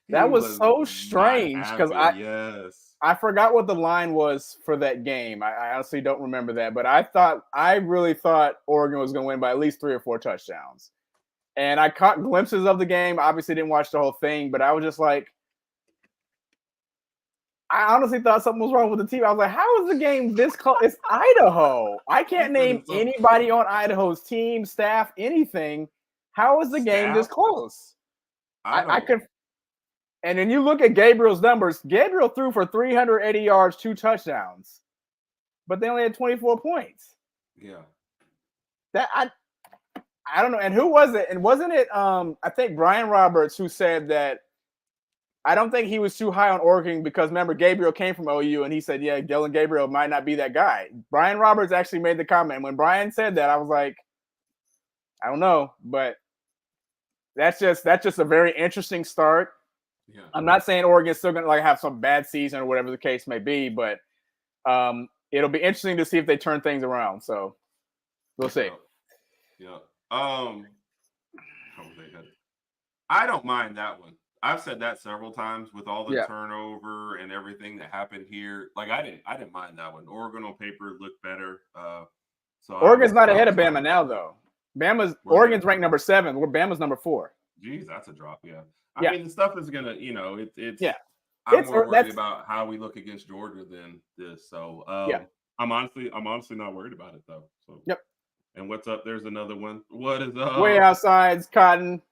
That was so strange, because I forgot what the line was for that game. I honestly don't remember that, but I really thought Oregon was going to win by at least 3 or 4 touchdowns. And I caught glimpses of the game. Obviously, didn't watch the whole thing, but I was just like, I honestly thought something was wrong with the team. I was like, how is the game this close? It's Idaho. I can't name anybody on Idaho's team, staff, anything. How is the game this close? I could. And then you look at Gabriel's numbers. Gabriel threw for 380 yards, 2 touchdowns, but they only had 24 points. Yeah. That I don't know. And who was it? And wasn't it I think Brian Roberts who said that I don't think he was too high on Oregon because remember Gabriel came from OU and he said, yeah, Dillon Gabriel might not be that guy. Brian Roberts actually made the comment. When Brian said that, I was like, I don't know, but that's just a very interesting start. Yeah. I'm not saying Oregon's still gonna like have some bad season or whatever the case may be, but it'll be interesting to see if they turn things around. So we'll see. Yeah. I don't mind that one. I've said that several times with all the turnover and everything that happened here. Like I didn't mind that one. Oregon on paper looked better. So Oregon's not ahead of Bama now, though. Oregon's ranked number 7, where Bama's number 4. Geez, that's a drop. Yeah. I mean, the stuff is gonna, I'm more worried about how we look against Georgia than this. So I'm honestly not worried about it though. So And what's up? There's another one. What is up? Way Outside's Cotton.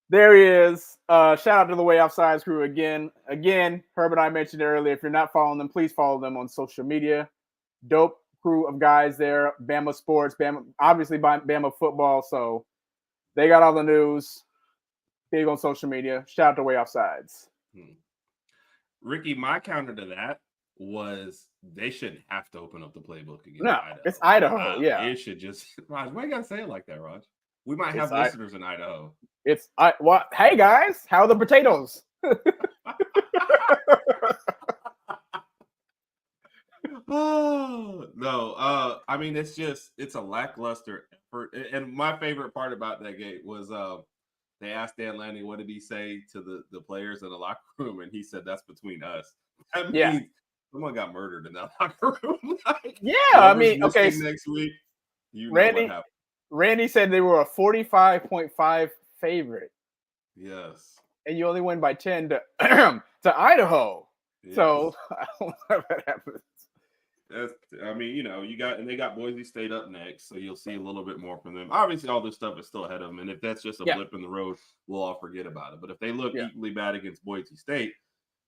There he is. Shout out to the Way Outside's crew again. Herb and I mentioned earlier. If you're not following them, please follow them on social media. Dope crew of guys there. Bama sports, obviously Bama football. So they got all the news. Big on social media. Shout out to Way Outsides. Ricky, my counter to that was they shouldn't have to open up the playbook again. No, Idaho. It's Idaho. It should just. Raj, why you gotta say it like that, Raj? We might have listeners in Idaho. Hey guys, how are the potatoes? Oh no. I mean, it's a lackluster effort. And my favorite part about that game was they asked Dan Lanning what did he say to the players in the locker room, and he said that's between us. That means someone got murdered in that locker room. I mean, okay. Next week, Randy said they were a 45.5 favorite. Yes. And you only win by 10 to Idaho. Yes. So I don't know if that happens. I mean, they got Boise State up next, so you'll see a little bit more from them. Obviously, all this stuff is still ahead of them, and if that's just a blip in the road, we'll all forget about it. But if they look equally bad against Boise State,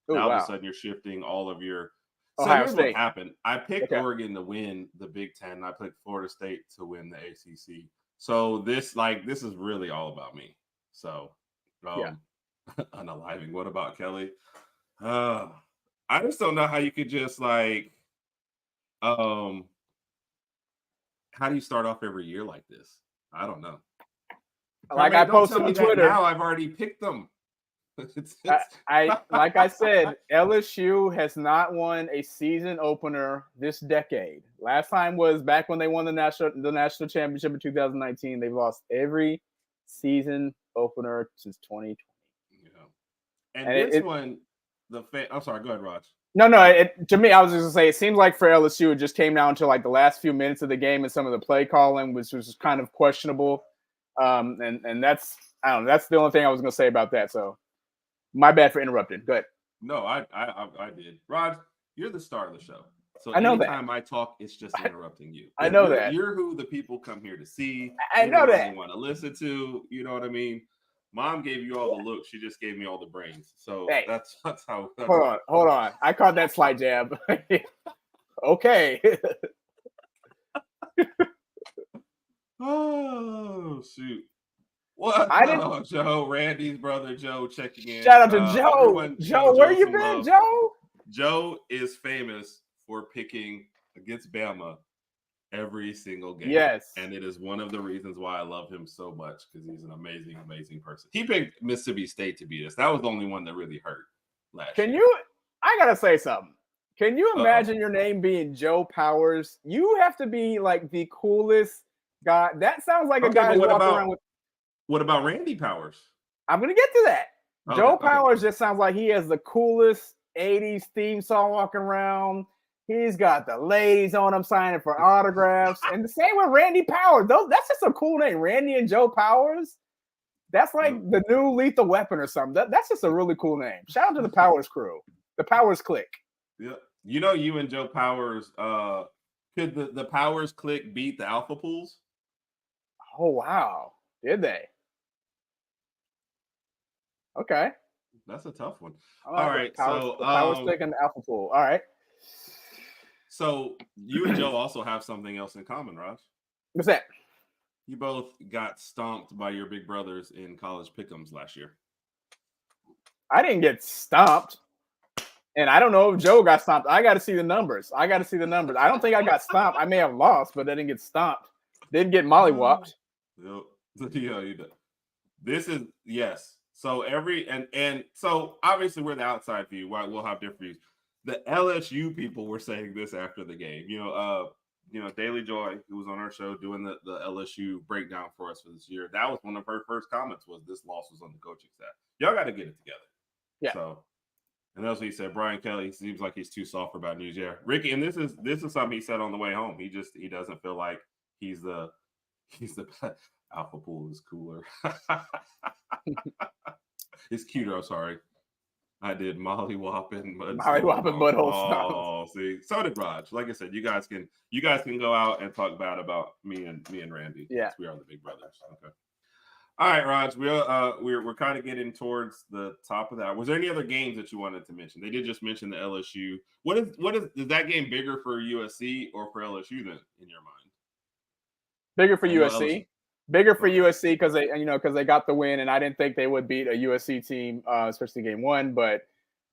all of a sudden you're shifting all of your. So here's what happened. I picked Oregon to win the Big Ten. And I picked Florida State to win the ACC. So this is really all about me. So, unaliving. What about Kelly? I just don't know how you could just how do you start off every year like this? I don't know. I posted on Twitter. Now I've already picked them. Like I said, LSU has not won a season opener this decade. Last time was back when they won the national championship in 2019. They've lost every season opener since 2020. Yeah. And this one, I'm sorry, go ahead, Raj. No. To me, I was just gonna say, it seems like for LSU, it just came down to like the last few minutes of the game and some of the play calling, which was kind of questionable. And that's that's the only thing I was gonna say about that. So, my bad for interrupting. Go ahead. No, I did. Raj, you're the star of the show. So I know anytime I talk, it's just interrupting you. I know that. You're who the people come here to see. I know that. You want to listen to. You know what I mean? Mom gave you all the looks. She just gave me all the brains. So that's how. Hold on. I caught that slight jab. Okay. Oh shoot! What? Joe, Randy's brother, Joe, checking in. Shout out to Joe. Joe, where you been, Joe? Joe is famous for picking against Bama every single game. Yes. And it is one of the reasons why I love him so much, because he's an amazing, amazing person. He picked Mississippi State to beat us. That was the only one that really hurt last year. I gotta say something. Can you imagine your name being Joe Powers? You have to be like the coolest guy. That sounds like a guy who's walking around with. What about Randy Powers? I'm gonna get to that. Joe Powers just sounds like he has the coolest 80s theme song walking around. He's got the ladies on him signing for autographs. And the same with Randy Powers. That's just a cool name. Randy and Joe Powers. That's like the new Lethal Weapon or something. That's just a really cool name. Shout out to the Powers crew, the Powers Click. Yeah, you and Joe Powers. Could the Powers Click beat the Alpha Pools? Oh wow, did they? Okay, that's a tough one. All right, so the Powers Click and the Alpha Pool. All right. So you and Joe also have something else in common, Raj. What's that? You both got stomped by your big brothers in college pick'ems last year. I didn't get stomped. And I don't know if Joe got stomped. I got to see the numbers. I don't think I got stomped. I may have lost, but I didn't get stomped. Didn't get mollywopped. Yep. Yeah, you did. This is yes. So and so obviously we're the outside view. We'll have different views. The LSU people were saying this after the game. Daily Joy, who was on our show doing the LSU breakdown for us for this year, that was one of her first comments was this loss was on the coaching staff. Y'all got to get it together. Yeah. So, and that's what he said. Brian Kelly seems like he's too soft about news. Yeah, Ricky, and this is something he said on the way home. He doesn't feel like he's the Alpha Pool is cooler. It's cuter. I'm sorry. I did mollywhopping butthole. Oh, see, so did Raj. Like I said, you guys can go out and talk bad about me and Randy. Yeah, we are the big brothers. Okay. All right, Raj. We're kind of getting towards the top of that. Was there any other games that you wanted to mention? They did just mention the LSU. What is that game bigger for USC or for LSU then in your mind? Bigger for USC. Bigger for USC because they got the win, and I didn't think they would beat a USC team, especially game one. But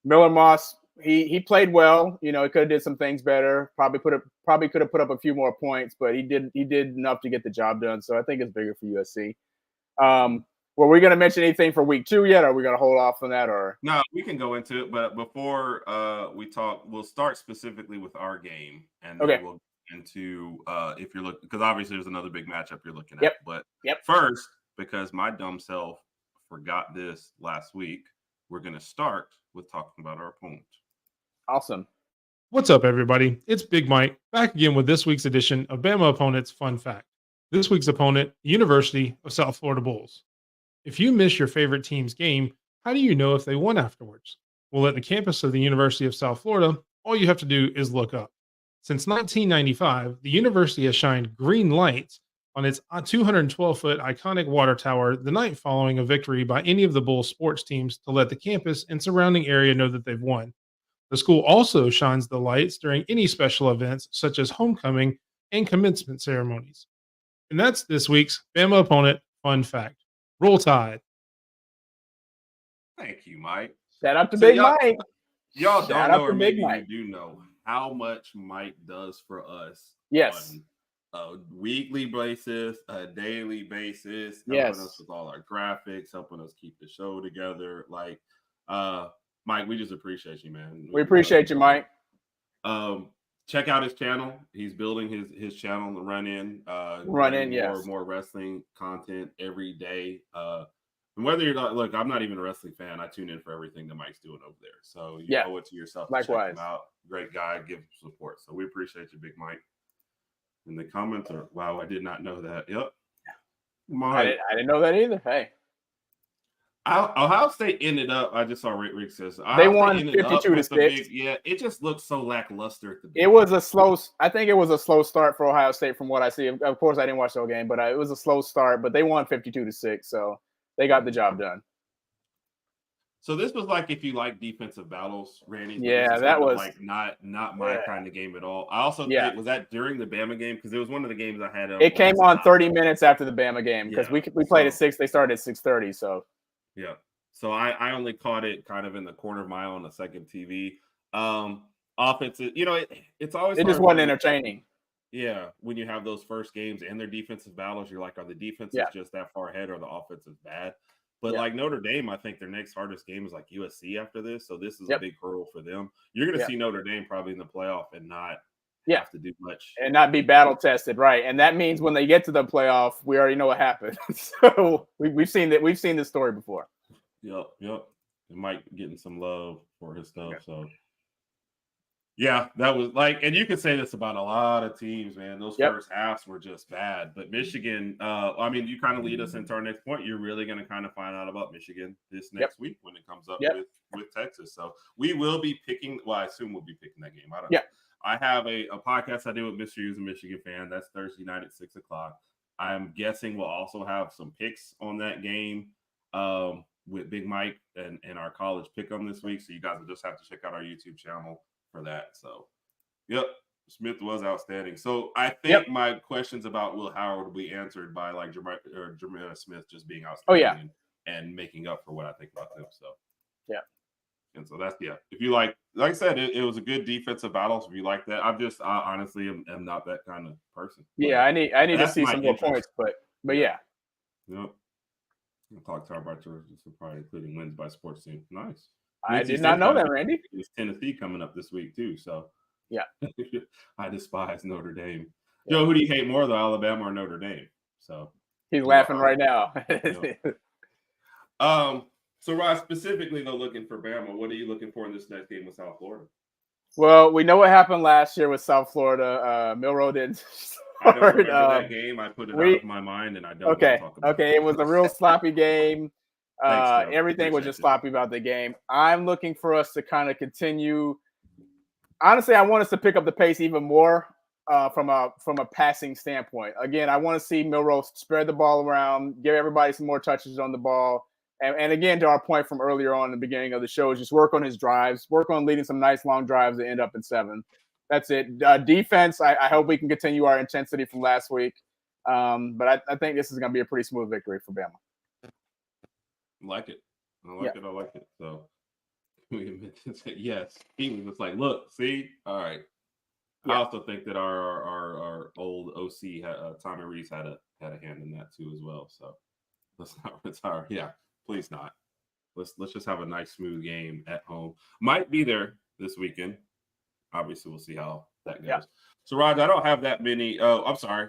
Miller Moss, he played well. He could have did some things better. Probably could have put up a few more points, but he did enough to get the job done. So I think it's bigger for USC. Were we going to mention anything for week 2 yet? Or are we going to hold off on that? Or no, we can go into it. But before we talk, we'll start specifically with our game, and then we'll into if you're looking, because obviously there's another big matchup you're looking at. But first, because my dumb self forgot this last week, we're going to start with talking about our opponent. Awesome. What's up, everybody? It's Big Mike back again with this week's edition of Bama Opponents Fun Fact. This week's opponent, University of South Florida Bulls. If you miss your favorite team's game, how do you know if they won afterwards? Well, at the campus of the University of South Florida, all you have to do is look up. Since 1995, the university has shined green lights on its 212-foot iconic water tower the night following a victory by any of the Bulls sports teams to let the campus and surrounding area know that they've won. The school also shines the lights during any special events such as homecoming and commencement ceremonies. And that's this week's Bama Opponent Fun Fact. Roll Tide. Thank you, Mike. Shout out to Big Mike. Y'all don't know, or maybe you do know how much Mike does for us. Yes. On a weekly basis, a daily basis, helping us with all our graphics, helping us keep the show together. Like, Mike, we just appreciate you, man. We appreciate you, Mike. Check out his channel. He's building his channel, the Run In. More wrestling content every day. And whether you're not, look, I'm not even a wrestling fan. I tune in for everything that Mike's doing over there. So you owe it to yourself. Likewise. Check him out. Great guy. Give him support. So we appreciate you, Big Mike. And the comments are, wow, I did not know that. Yep. I didn't know that either. Hey. Ohio State ended up, I just saw Rick says, they won 52-6. Yeah, it just looked so lackluster at the beginning. It was I think it was a slow start for Ohio State from what I see. Of course, I didn't watch the whole game, but it was a slow start. But they won 52-6, so they got the job done. So this was like if you like defensive battles, Randy. Yeah, that was like not my kind of game at all. I also think, was that during the Bama game? Because it was one of the games I had. It came on 30 minutes after the Bama game because we played at 6. They started at 6:30. So yeah. So I only caught it kind of in the corner of my eye on the second TV. Offensive, it's always just wasn't entertaining. Yeah, when you have those first games and their defensive battles, you're like, are the defenses just that far ahead or the offense is bad? But like Notre Dame, I think their next hardest game is like USC after this. So this is a big hurdle for them. You're going to see Notre Dame probably in the playoff and not have to do much. And not be battle tested, right? And that means when they get to the playoff, we already know what happened. So we've seen that. We've seen this story before. Yep. And Mike getting some love for his stuff. So Yeah, that was like, and you could say this about a lot of teams, man. Those first halves were just bad. But Michigan, I mean, you kind of lead us into our next point. You're really going to kind of find out about Michigan this next week when it comes up with Texas. So we will be picking. Well, I assume we'll be picking that game. I don't know. I have a podcast I do with Mr. Hughes, a Michigan fan. That's Thursday night at 6:00. I'm guessing we'll also have some picks on that game with Big Mike and our college pick 'em this week. So you guys will just have to check out our YouTube channel for that. So, Smith was outstanding. So I think my questions about Will Howard will be answered by like Jermaine Smith just being outstanding and making up for what I think about them. So, and so that's if you like I said, it was a good defensive battle. So if you like that, I honestly am not that kind of person. I need to see some more points, but yeah. Yep. I'll talk to our Georgia, probably including wins by sports team. Nice. I did not know that, Randy. It's Tennessee coming up this week too. So I despise Notre Dame. Joe, who do you hate more, though, Alabama or Notre Dame? So he's laughing right now. So Rod, specifically though, looking for Bama, what are you looking for in this next game with South Florida? Well, we know what happened last year with South Florida. Milroe didn't. I don't remember that game. I put it out of my mind, and I don't. Okay. Talk about it was a real sloppy game. Everything was just sloppy about the game. I'm looking for us to kind of continue. Honestly, I want us to pick up the pace even more from a passing standpoint. Again, I want to see Milroe spread the ball around, give everybody some more touches on the ball. And again, to our point from earlier on in the beginning of the show, is just work on his drives, work on leading some nice long drives that end up in 7. That's it. Defense, I hope we can continue our intensity from last week. But I think this is going to be a pretty smooth victory for Bama. I like it. I like it. So, yes. He was like, look, see? All right. I also think that our old OC, Tommy Rees, had a hand in that too as well. So, let's not retire. Yeah, please not. Let's just have a nice, smooth game at home. Might be there this weekend. Obviously, we'll see how that goes. Yeah. So, Raj, I don't have that many. Oh, I'm sorry.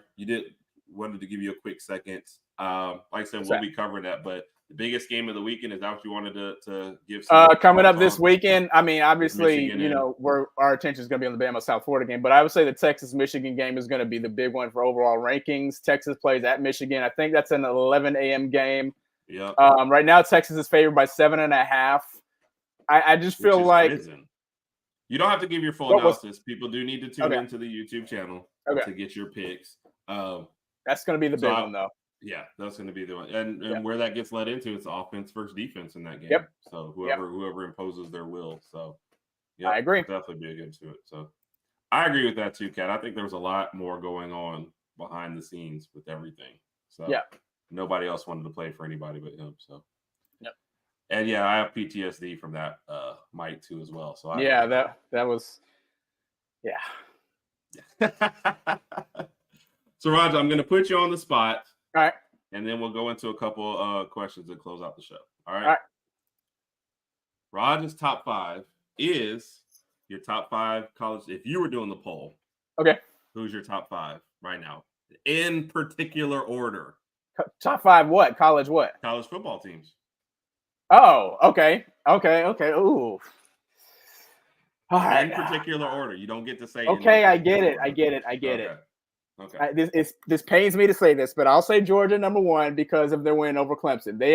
Wanted to give you a quick second. Like I said, we'll be covering that. But the biggest game of the weekend, is that what you wanted to give? Coming up this weekend, I mean, obviously, our attention is going to be on the Bama South Florida game. But I would say the Texas-Michigan game is going to be the big one for overall rankings. Texas plays at Michigan. I think that's an 11 a.m. game. Yeah. Right now, Texas is favored by 7.5. I just feel like risen. You don't have to give your full analysis. People do need to tune into the YouTube channel to get your picks. That's going to be the big one, though. Yeah, that's going to be the one. And where that gets led into, it's offense versus defense in that game. Yep. So whoever imposes their will. So I agree. Definitely be against it. So I agree with that too, Kat. I think there was a lot more going on behind the scenes with everything. So nobody else wanted to play for anybody but him. So and I have PTSD from that Mike too as well. So that was So Roger, I'm going to put you on the spot. All right. And then we'll go into a couple questions and close out the show. All right. Roger's top 5 is your top 5 college. If you were doing the poll, who's your top 5 right now in particular order? Top 5 what? College what? College football teams. Oh, okay. Ooh. All right. In particular order. You don't get to say. Okay, I get it. Okay. This pains me to say this, but I'll say Georgia number 1 because of their win over Clemson. They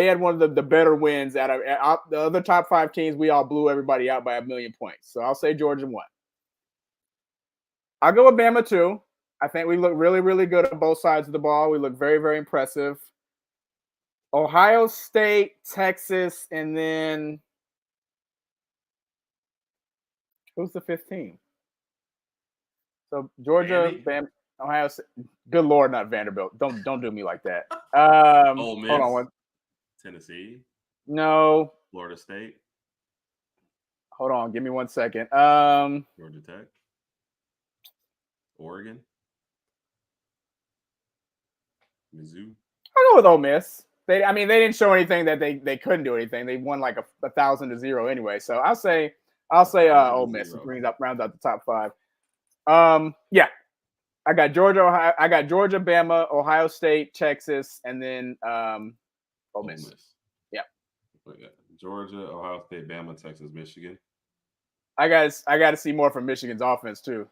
had one of the better wins out of the other top 5 teams. We all blew everybody out by 1,000,000 points. So I'll say Georgia 1. I'll go with Bama 2. I think we look really, really good on both sides of the ball. We look very, very impressive. Ohio State, Texas, and then who's the 15? So Georgia, Bama, Ohio State. Good Lord, not Vanderbilt. Don't do me like that. Ole Miss, hold on. Tennessee. No. Florida State. Hold on. Give me 1 second. Georgia Tech. Oregon. Mizzou. I'll go with Ole Miss. They didn't show anything that they couldn't do anything. They won like 1,000-0 anyway. So I'll say Ole Miss rounds out the top 5. I got Georgia, Bama, Ohio State, Texas, and then Ole Miss. Yeah. Georgia, Ohio State, Bama, Texas, Michigan. I got to see more from Michigan's offense too.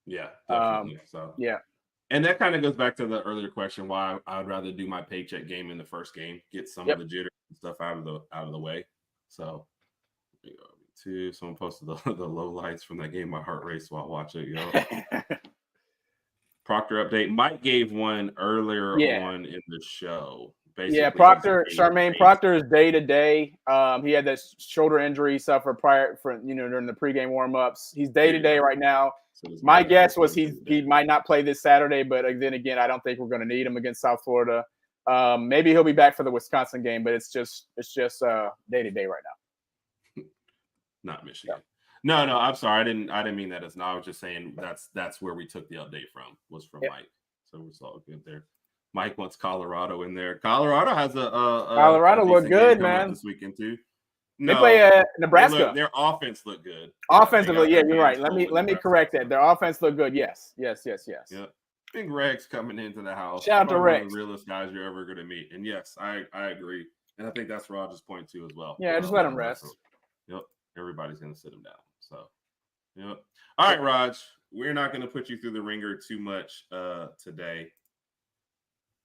Yeah, definitely. Yeah. And that kind of goes back to the earlier question why I'd rather do my paycheck game in the first game, get some of the jitter and stuff out of the way. So, someone posted the low lights from that game. My heart raced while watching it. Proctor update. Mike gave one earlier on in the show. Basically, Charmaine Proctor is day to day. He had that shoulder injury suffered during the pregame warmups. He's day to day right now. So my guess was he might not play this Saturday, but then again, I don't think we're going to need him against South Florida. Maybe he'll be back for the Wisconsin game, but it's just day to day right now. Not Michigan. Yeah. No, I'm sorry. I didn't mean that as no. I was just saying that's where we took the update from Mike. So we're all good there. Mike wants Colorado in there. Colorado has Colorado look good, man. This weekend too. They play Nebraska. Their offense looked good. Offensively, yeah, you're right. Let me correct that. Their offense looked good. Yes. Yeah. I think Reg's coming into the house. Shout out to Rex. One of the realest guys you're ever going to meet. And yes, I agree. And I think that's Raj's point too as well. Yeah, just let him rest. Yep. Everybody's going to sit him down. So, yep. All right, Raj. We're not going to put you through the ringer too much today.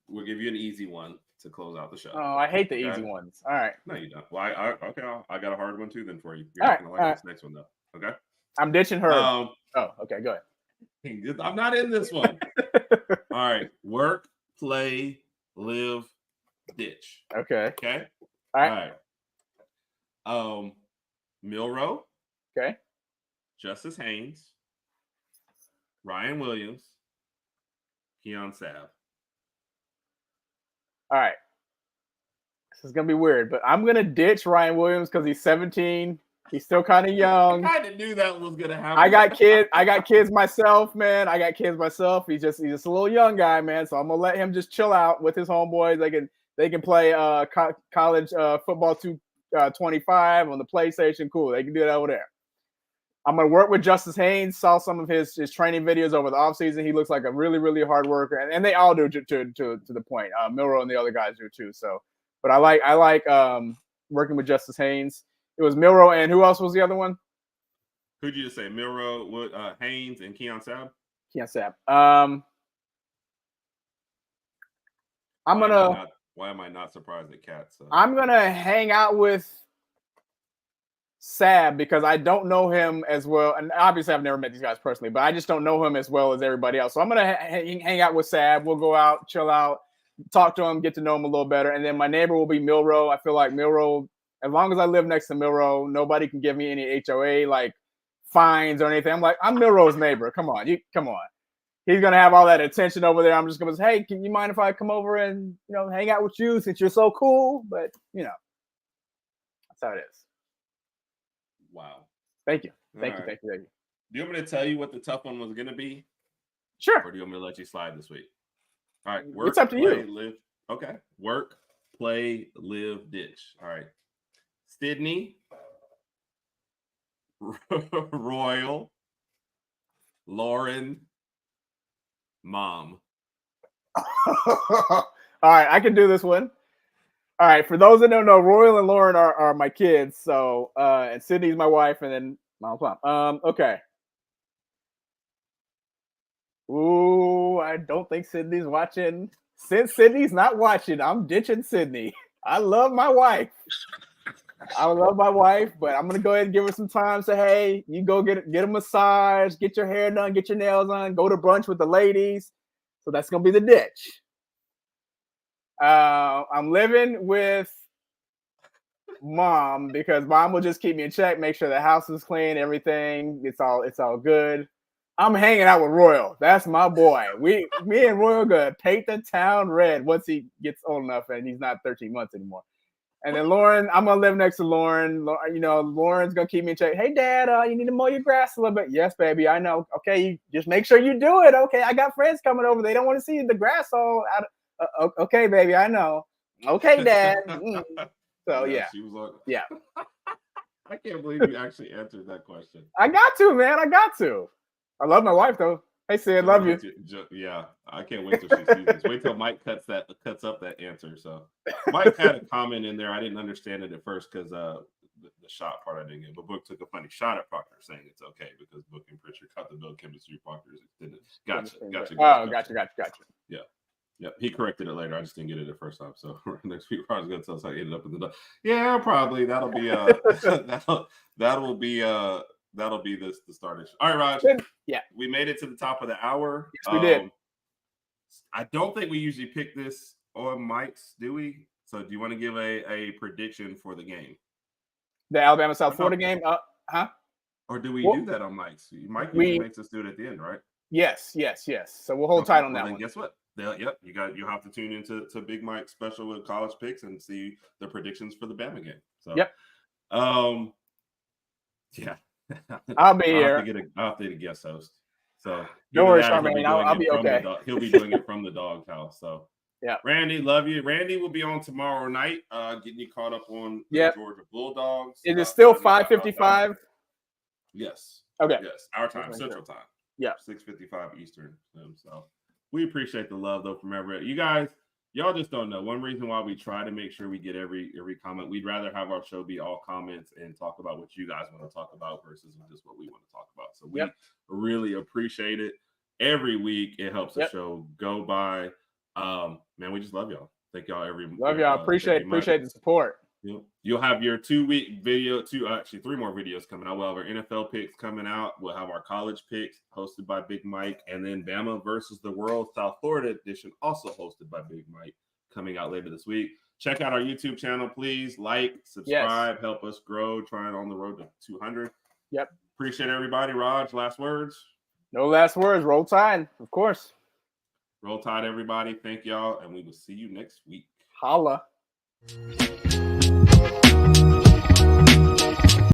We'll give you an easy one to close out the show. Oh, I hate the easy ones. All right. No, you don't. Well, I got a hard one too then for you. You're not going to like this next one though. Okay. I'm ditching her. Okay. Go ahead. I'm not in this one. All right. Work, play, live, ditch. Okay. All right. Milroe. Okay. Justice Haynes. Ryan Williams. Keon Sabb. All right. This is going to be weird, but I'm going to ditch Ryan Williams because he's 17. He's still kind of young. I kind of knew that was going to happen. I got kids myself, man. He's just a little young guy, man. So I'm going to let him just chill out with his homeboys. They can play college football 225 on the PlayStation. Cool. They can do that over there. I'm going to work with Justice Haynes. Saw some of his training videos over the offseason. He looks like a really, really hard worker. And they all do to the point. Milroe and the other guys do too. So, but I like working with Justice Haynes. It was Milroe and who else was the other one? Who'd you just say? Milroe, Haynes, and Keon Sabb? Keon Sabb. Why am I not surprised at Cat? So. I'm going to hang out with Sabb because I don't know him as well. And obviously I've never met these guys personally, but I just don't know him as well as everybody else. So I'm going to hang out with Sabb. We'll go out, chill out, talk to him, get to know him a little better. And then my neighbor will be Milroe. I feel like Milroe, as long as I live next to Milroe, nobody can give me any HOA like fines or anything. I'm like, I'm Milroe's neighbor. Come on. He's going to have all that attention over there. I'm just going to say, hey, can you mind if I come over and, hang out with you since you're so cool? But, that's how it is. Wow. Thank you. Thank you. Do you want me to tell you what the tough one was going to be? Sure. Or do you want me to let you slide this week? All right. It's up to you. Live. Okay. Work, play, live, ditch. All right. Sydney, Royal, Lauren, Mom. All right. I can do this one. All right, for those that don't know, Royal and Lauren are my kids. So, and Sydney's my wife, and then Mom's mom. Okay. Ooh, I don't think Sydney's watching. Since Sydney's not watching, I'm ditching Sydney. I love my wife. But I'm gonna go ahead and give her some time. Say, hey, you go get a massage, get your hair done, get your nails on, go to brunch with the ladies. So that's gonna be the ditch. I'm living with Mom because Mom will just keep me in check, make sure the house is clean, everything. It's all good. I'm hanging out with Royal. That's my boy. Me and Royal gonna paint the town red once he gets old enough and he's not 13 months anymore. And then Lauren, I'm gonna live next to Lauren. Lauren's gonna keep me in check. Hey, Dad, you need to mow your grass a little bit. Yes, baby, I know. Okay, you just make sure you do it. Okay, I got friends coming over. They don't want to see the grass all out. Okay, baby, I know. Okay, Dad. So yeah. She was like, yeah. I can't believe you actually answered that question. I got to, man. I love my wife though. Hey, Sid, love you. Yeah, I can't wait till she sees this. Wait till Mike cuts up that answer. So Mike had a comment in there. I didn't understand it at first because the shot part I didn't get. But Book took a funny shot at Proctor, saying it's okay because Book and Pritchard cut the bill chemistry. Proctor's extended. Gotcha. Gotcha. Yep, he corrected it later. I just didn't get it the first time. So next week, Rod's gonna tell us how he ended up in the dog. Yeah, probably that'll be that'll be the start issue. All right, Raj. Yeah, we made it to the top of the hour. Yes, we did. I don't think we usually pick this on mics, do we? So, do you want to give a prediction for the game? The Alabama South Florida game? Or do we do that on mics? Mike usually makes us do it at the end, right? Yes. So we'll hold tight on that then one. Guess what? You have to tune into Big Mike special with college picks and see the predictions for the Bama game. So yeah. I'll be here. I'll have to get a guest host. So don't worry, Charmaine. I'll be okay. He'll be doing it from the doghouse. So yeah, Randy, love you. Randy will be on tomorrow night, getting you caught up on the Georgia Bulldogs. Is it still 5:55? Yes. Okay. Yes, our time, Central Time. Yeah, 6:55 Eastern. So we appreciate the love though from everyone. You guys, y'all just don't know. One reason why we try to make sure we get every comment, we'd rather have our show be all comments and talk about what you guys want to talk about versus just what we want to talk about. So we really appreciate it. Every week it helps the show go by. Man, we just love y'all. Thank y'all Appreciate the support. You'll have your 2-week video, 3 more videos coming out. We'll have our NFL picks coming out. We'll have our college picks hosted by Big Mike, and then Bama versus the World South Florida edition, also hosted by Big Mike, coming out later this week. Check out our YouTube channel, please. Like, subscribe, help us grow, trying on the road to 200. Yep. Appreciate everybody. Raj, last words? No last words. Roll Tide, of course. Roll Tide, everybody. Thank y'all, and we will see you next week. Holla.